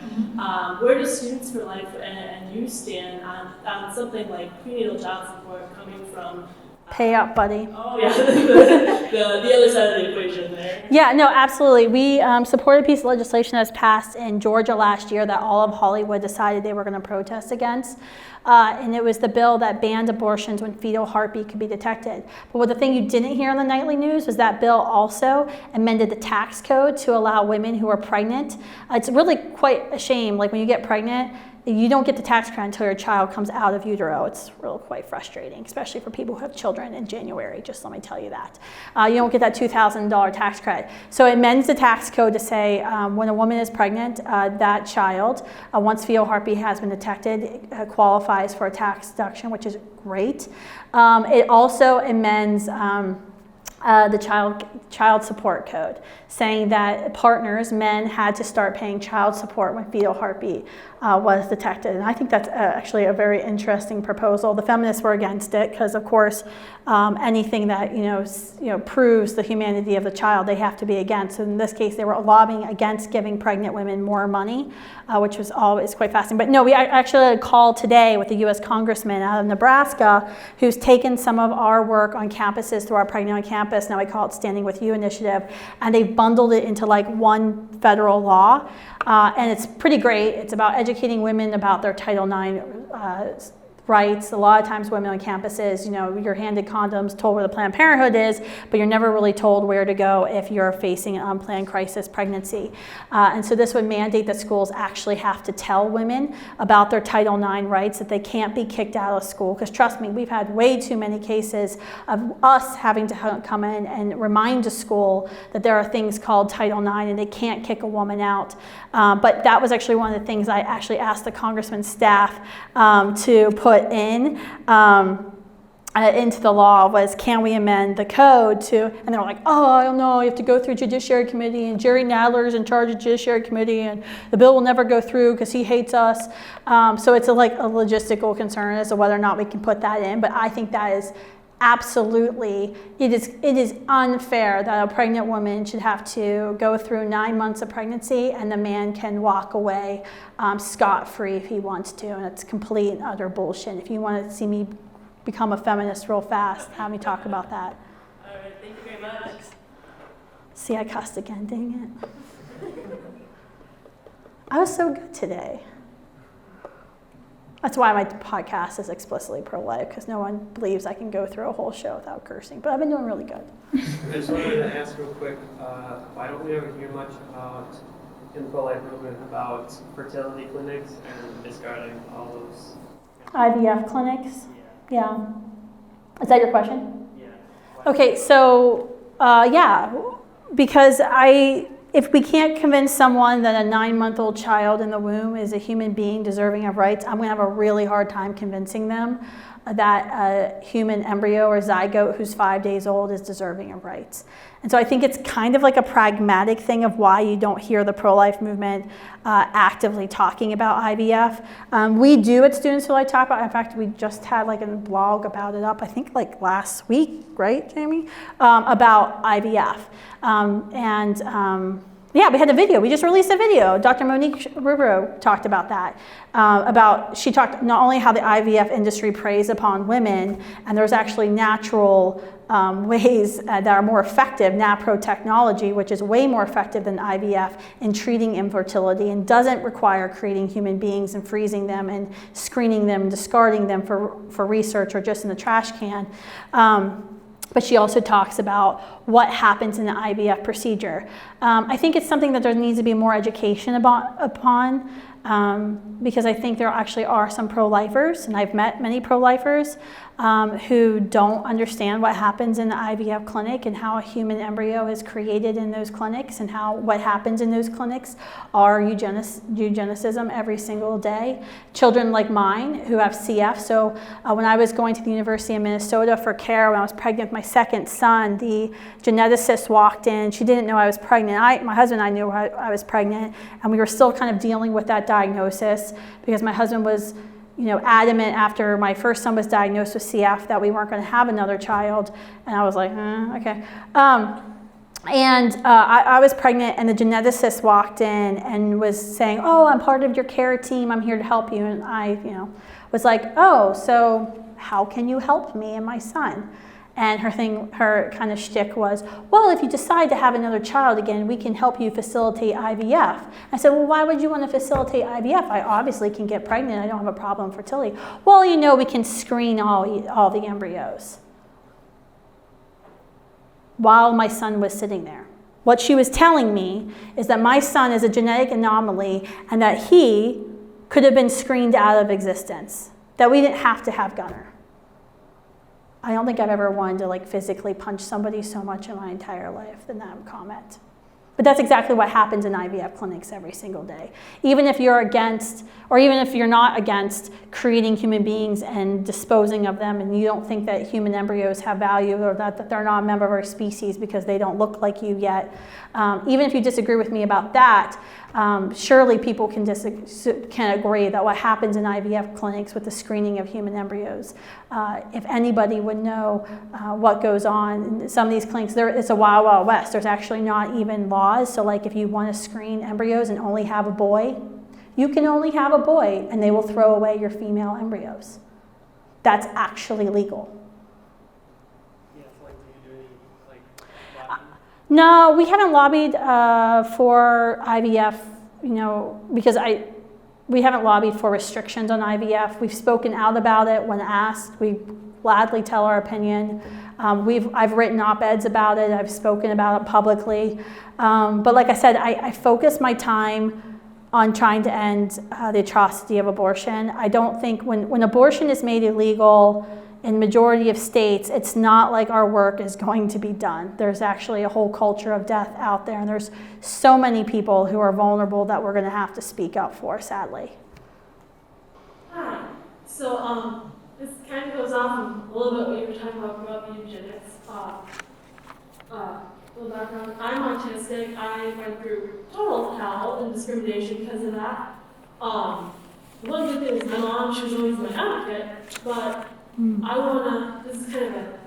Where does Students for Life and you stand on something like prenatal child support coming from? Pay up, buddy. Oh yeah, the other side of the equation there. Yeah, no, absolutely. We supported a piece of legislation that was passed in Georgia last year that all of Hollywood decided they were going to protest against. And it was the bill that banned abortions when fetal heartbeat could be detected. But what the thing you didn't hear on the nightly news was that bill also amended the tax code to allow women who are pregnant. It's really quite a shame. Like when you get pregnant, you don't get the tax credit until your child comes out of utero. It's really quite frustrating, especially for people who have children in January, just let me tell you that. You don't get that $2,000 tax credit. So it amends the tax code to say when a woman is pregnant, that child, once fetal heartbeat has been detected, qualifies for a tax deduction, which is great. It also amends the child support code, saying that partners, men, had to start paying child support when fetal heartbeat was detected. And I think that's actually a very interesting proposal. The feminists were against it because, of course, anything that proves the humanity of the child, they have to be against. So in this case, they were lobbying against giving pregnant women more money, which was always quite fascinating. But no, we actually had a call today with a U.S. congressman out of Nebraska who's taken some of our work on campuses through our Pregnant on Campus, now we call it Standing With You initiative, and they've bundled it into like one federal law. And it's pretty great. It's about educating women about their Title IX rights. A lot of times women on campuses, you're handed condoms, told where the Planned Parenthood is, but you're never really told where to go if you're facing an unplanned crisis pregnancy. And so this would mandate that schools actually have to tell women about their Title IX rights, that they can't be kicked out of school. Because trust me, we've had way too many cases of us having to come in and remind a school that there are things called Title IX and they can't kick a woman out. But that was actually one of the things I actually asked the congressman's staff to put in into the law was, can we amend the code to, and they were like, oh, I don't know, you have to go through Judiciary Committee, and Jerry Nadler's in charge of Judiciary Committee, and the bill will never go through because he hates us. So it's like a logistical concern as to whether or not we can put that in, but I think that is absolutely, it is unfair that a pregnant woman should have to go through 9 months of pregnancy and the man can walk away scot-free if he wants to, and it's complete and utter bullshit. If you want to see me become a feminist real fast, have me talk about that. All right, thank you very much. See, I cussed again, dang it. I was so good today. That's why my podcast is explicitly pro-life, because no one believes I can go through a whole show without cursing. But I've been doing really good. I just wanted to ask real quick, why don't we ever hear much about, in the pro-life movement, about fertility clinics and discarding all those? IVF clinics? Yeah. Is that your question? Yeah. Okay, so yeah, because if we can't convince someone that a 9-month-old child in the womb is a human being deserving of rights, I'm gonna have a really hard time convincing them that a human embryo or zygote who's 5 days old is deserving of rights. And so I think it's kind of like a pragmatic thing of why you don't hear the pro-life movement actively talking about IVF. We do at Students for Life talk about, in fact, we just had like a blog about it up, I think like last week, right, Jamie? About IVF. Yeah, we had a video. We just released a video. Dr. Monique Rubro talked about that. She talked not only how the IVF industry preys upon women, and there's actually natural ways that are more effective, NAPRO technology, which is way more effective than IVF in treating infertility and doesn't require creating human beings and freezing them and screening them, discarding them for research or just in the trash can. But she also talks about what happens in the IVF procedure. I think it's something that there needs to be more education upon because I think there actually are some pro-lifers, and I've met many pro-lifers who don't understand what happens in the IVF clinic and how a human embryo is created in those clinics and how what happens in those clinics are eugenicism every single day. Children like mine who have CF, so when I was going to the University of Minnesota for care when I was pregnant with my second son, the geneticist walked in. She didn't know I was pregnant. My husband and I knew I was pregnant, and we were still kind of dealing with that diagnosis because my husband was adamant after my first son was diagnosed with CF that we weren't going to have another child. And I was like, okay. I was pregnant, and the geneticist walked in and was saying, oh, I'm part of your care team. I'm here to help you. And I, was like, oh, so how can you help me and my son? And her kind of shtick was, well, if you decide to have another child again, we can help you facilitate IVF. I said, well, why would you want to facilitate IVF? I obviously can get pregnant. I don't have a problem with fertility. Well, we can screen all the embryos. While my son was sitting there. What she was telling me is that my son is a genetic anomaly and that he could have been screened out of existence, that we didn't have to have Gunnar. I don't think I've ever wanted to physically punch somebody so much in my entire life than that comment. But that's exactly what happens in IVF clinics every single day. Even if you're against, or even if you're not against creating human beings and disposing of them, and you don't think that human embryos have value or that they're not a member of our species because they don't look like you yet, even if you disagree with me about that, surely people can agree that what happens in IVF clinics with the screening of human embryos, if anybody would know what goes on in some of these clinics, it's a wild, wild west. There's actually not even laws. So if you want to screen embryos and only have a boy, you can only have a boy, and they will throw away your female embryos. That's actually legal. No, we haven't lobbied for IVF, because we haven't lobbied for restrictions on IVF. We've spoken out about it when asked. We gladly tell our opinion. I've written op-eds about it. I've spoken about it publicly. But like I said, I focus my time on trying to end the atrocity of abortion. I don't think when abortion is made illegal in majority of states, it's not like our work is going to be done. There's actually a whole culture of death out there, and there's so many people who are vulnerable that we're going to have to speak up for, sadly. Hi. So this kind of goes off a little bit what you were talking about growing eugenics. Little background. I'm autistic. I went through total hell and discrimination because of that. One good thing is my mom, she was always my advocate, but I wanna, this is kind of a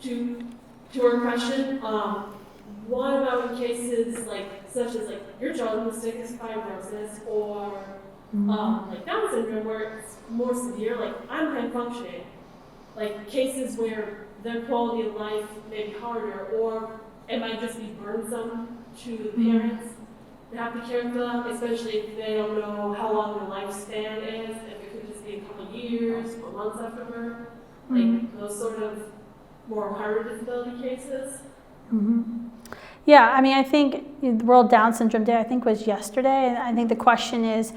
two-word question. What about cases such as your child with cystic fibrosis or Down syndrome where it's more severe, I'm high functioning, cases where their quality of life may be harder, or it might just be burdensome to the parents to have to care for them, especially if they don't know how long their lifespan is, if it could just be a couple years or months after birth, like those sort of more harder disability cases. Yeah, I mean, I think the World Down Syndrome Day, I think, was yesterday, and I think the question is,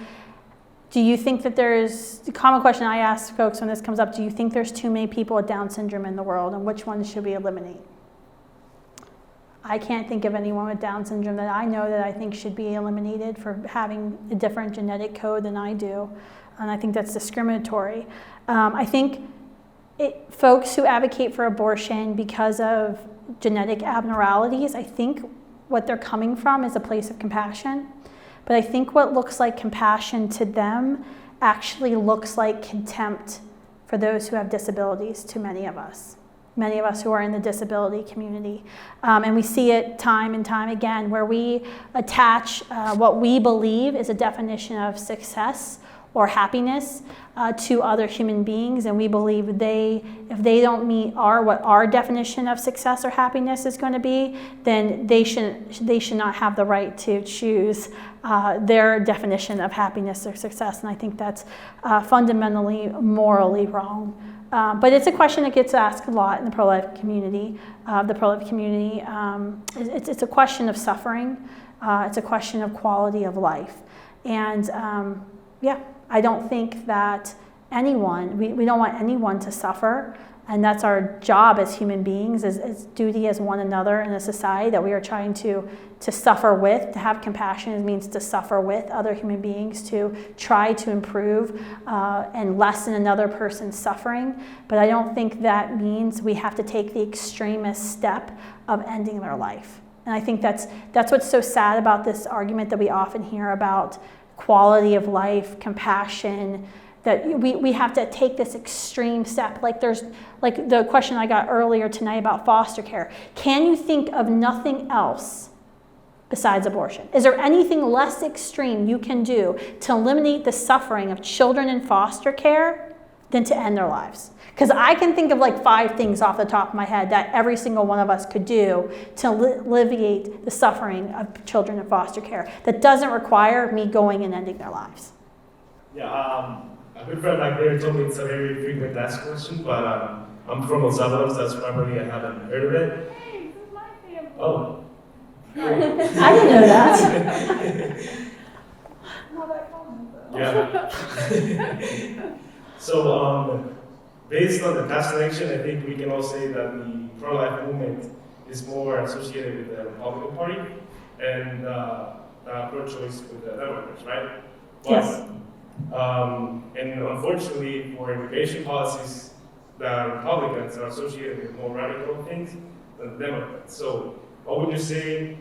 do you think that there's, the common question I ask folks when this comes up, do you think there's too many people with Down syndrome in the world, and which ones should we eliminate? I can't think of anyone with Down syndrome that I know that I think should be eliminated for having a different genetic code than I do, and I think that's discriminatory. I think folks who advocate for abortion because of genetic abnormalities, I think what they're coming from is a place of compassion. But I think what looks like compassion to them actually looks like contempt for those who have disabilities to many of us who are in the disability community. And we see it time and time again where we attach what we believe is a definition of success or happiness to other human beings, and we believe if they don't meet what our definition of success or happiness is going to be, then they should not have the right to choose their definition of happiness or success. And I think that's fundamentally morally wrong. But it's a question that gets asked a lot in the pro-life community. It's a question of suffering. It's a question of quality of life. And I don't think that we don't want anyone to suffer, and that's our job as human beings, as duty as one another in a society that we are trying to suffer with. To have compassion means to suffer with other human beings, to try to improve and lessen another person's suffering. But I don't think that means we have to take the extremist step of ending their life. And I think that's what's so sad about this argument that we often hear about quality of life, compassion, that we have to take this extreme step. Like the question I got earlier tonight about foster care. Can you think of nothing else besides abortion? Is there anything less extreme you can do to eliminate the suffering of children in foster care than to end their lives? Because I can think of like 5 things off the top of my head that every single one of us could do to alleviate the suffering of children in foster care that doesn't require me going and ending their lives. Yeah, a good friend back there told me it's a very frequent asked question, but I'm from El Salvador, so that's probably I haven't heard of it. Hey, this is my family. Oh. I didn't know that. Not that common, though. Yeah. So, based on the past election, I think we can all say that the pro-life movement is more associated with the Republican Party and pro-choice with the Democrats, right? Yes. And unfortunately, for immigration policies, the Republicans are associated with more radical things than the Democrats. So, what would you say,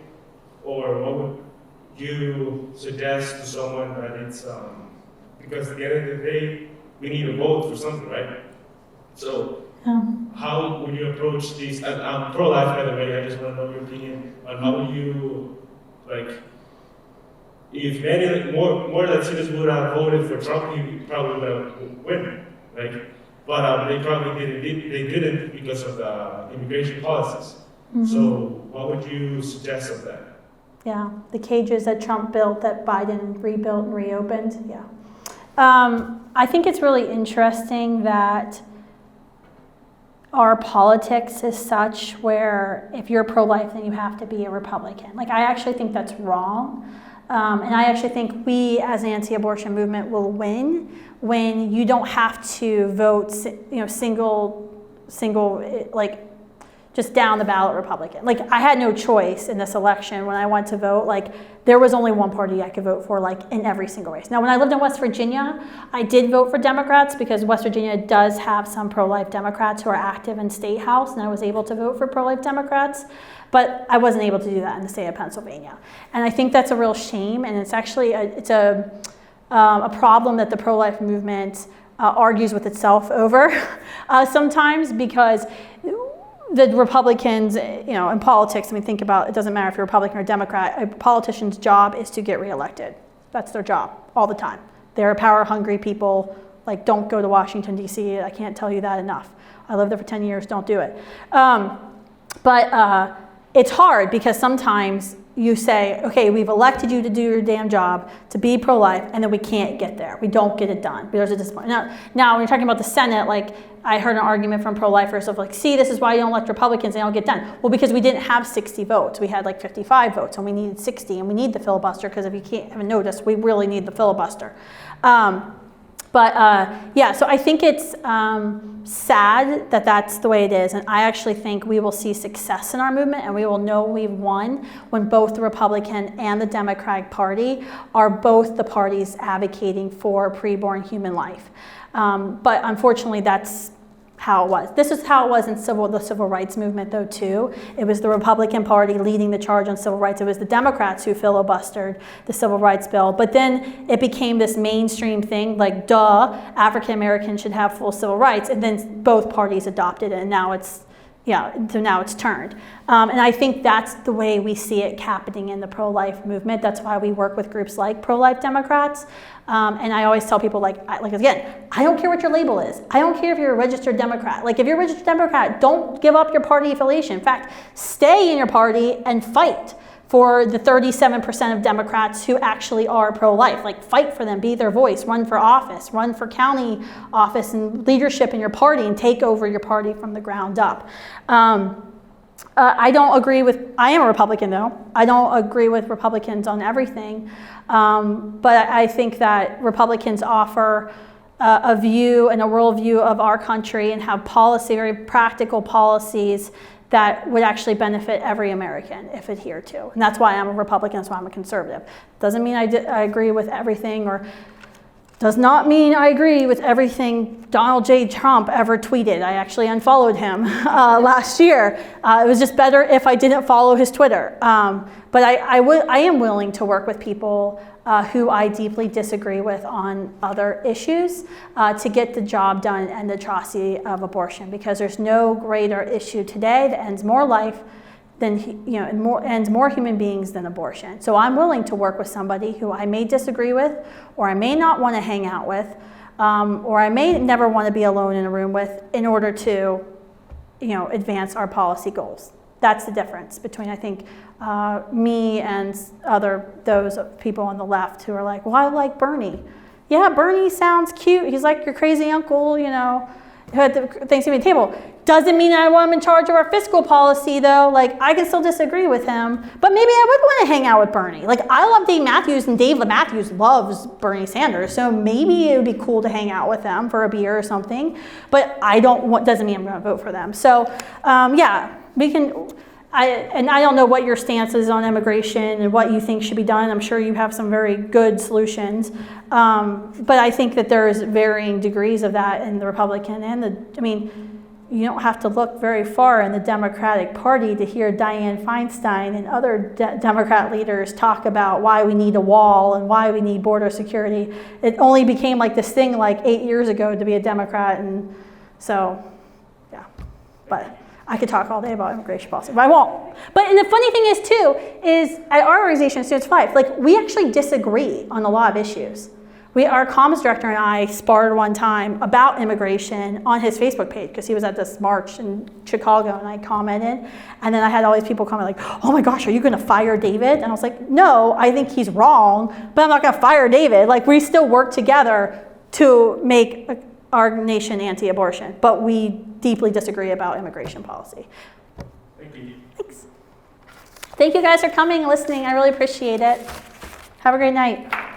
or what would you suggest to someone that it's, because at the end of the day, we need to vote for something, right? So, how would you approach these? And I'm pro-life, by the way. I just want to know your opinion on how you, like, if many more Latinos would have voted for Trump, he probably would have won, like. But they probably didn't because of the immigration policies. Mm-hmm. So, what would you suggest of that? Yeah, the cages that Trump built that Biden rebuilt and reopened. Yeah. I think it's really interesting that our politics is such where if you're pro-life, then you have to be a Republican. Like, I actually think that's wrong. And I actually think we, as an anti-abortion movement, will win when you don't have to vote, single, like, just down the ballot Republican. Like, I had no choice in this election when I went to vote. Like, there was only one party I could vote for, like, in every single race. Now, when I lived in West Virginia, I did vote for Democrats because West Virginia does have some pro-life Democrats who are active in state house, and I was able to vote for pro-life Democrats. But I wasn't able to do that in the state of Pennsylvania. And I think that's a real shame, and it's actually a problem that the pro-life movement argues with itself over sometimes, because the Republicans, in politics, I mean, think about it, doesn't matter if you're Republican or Democrat, a politician's job is to get reelected. That's their job all the time. They're power-hungry people. Like, don't go to Washington, D.C. I can't tell you that enough. I lived there for 10 years, don't do it. But it's hard because sometimes you say, okay, we've elected you to do your damn job, to be pro-life, and then we can't get there. We don't get it done. There's a disappointment. Now, when you're talking about the Senate, like, I heard an argument from pro-lifers of like, see, this is why you don't elect Republicans, they don't get done. Well, because we didn't have 60 votes. We had like 55 votes, and we needed 60, and we need the filibuster, because if you haven't noticed, we really need the filibuster. Yeah, so I think it's sad that that's the way it is, and I actually think we will see success in our movement, and we will know we've won when both the Republican and the Democratic Party are both the parties advocating for preborn human life. But unfortunately, that's how it was. This is how it was in the civil rights movement, though, too. It was the Republican Party leading the charge on civil rights. It was the Democrats who filibustered the civil rights bill. But then it became this mainstream thing, like, duh, African Americans should have full civil rights. And then both parties adopted it, and now it's, so now it's turned. And I think that's the way we see it happening in the pro-life movement. That's why we work with groups like Pro-Life Democrats. And I always tell people, like again, I don't care what your label is. I don't care if you're a registered Democrat. Like, if you're a registered Democrat, don't give up your party affiliation. In fact, stay in your party and fight for the 37% of Democrats who actually are pro-life. Like, fight for them, be their voice, run for office, run for county office and leadership in your party, and take over your party from the ground up. I don't agree with, I am a Republican though. I don't agree with Republicans on everything. But I think that Republicans offer a view and a worldview of our country, and have policy, very practical policies that would actually benefit every American if adhered to. And that's why I'm a Republican, that's why I'm a conservative. Doesn't mean I agree with everything, or does not mean I agree with everything Donald J. Trump ever tweeted. I actually unfollowed him last year. It was just better if I didn't follow his Twitter. But I am willing to work with people who I deeply disagree with on other issues to get the job done and the atrocity of abortion, because there's no greater issue today that ends more life than, ends more human beings than abortion. So I'm willing to work with somebody who I may disagree with, or I may not want to hang out with, or I may never want to be alone in a room with, in order to, advance our policy goals. That's the difference between, I think, me and those people on the left who are like, well, I like Bernie. Yeah, Bernie sounds cute. He's like your crazy uncle, who at the Thanksgiving table. Doesn't mean I want him in charge of our fiscal policy, though. Like, I can still disagree with him, but maybe I would want to hang out with Bernie. Like, I love Dave Matthews, and Dave Matthews loves Bernie Sanders, so maybe it would be cool to hang out with them for a beer or something, but doesn't mean I'm going to vote for them. So, we can, I don't know what your stance is on immigration and what you think should be done. I'm sure you have some very good solutions. But I think that there's varying degrees of that in the Republican and you don't have to look very far in the Democratic Party to hear Dianne Feinstein and other Democrat leaders talk about why we need a wall and why we need border security. It only became like this thing like 8 years ago to be a Democrat, and so, yeah. But I could talk all day about immigration policy, but I won't. But and the funny thing is too, is at our organization, Students for Life, like, we actually disagree on a lot of issues. Our comms director and I sparred one time about immigration on his Facebook page, because he was at this march in Chicago, and I commented, and then I had all these people comment like, oh my gosh, are you gonna fire David? And I was like, no, I think he's wrong, but I'm not gonna fire David. Like, we still work together to make our nation anti-abortion, but we deeply disagree about immigration policy. Thank you. Thanks. Thank you guys for coming and listening. I really appreciate it. Have a great night.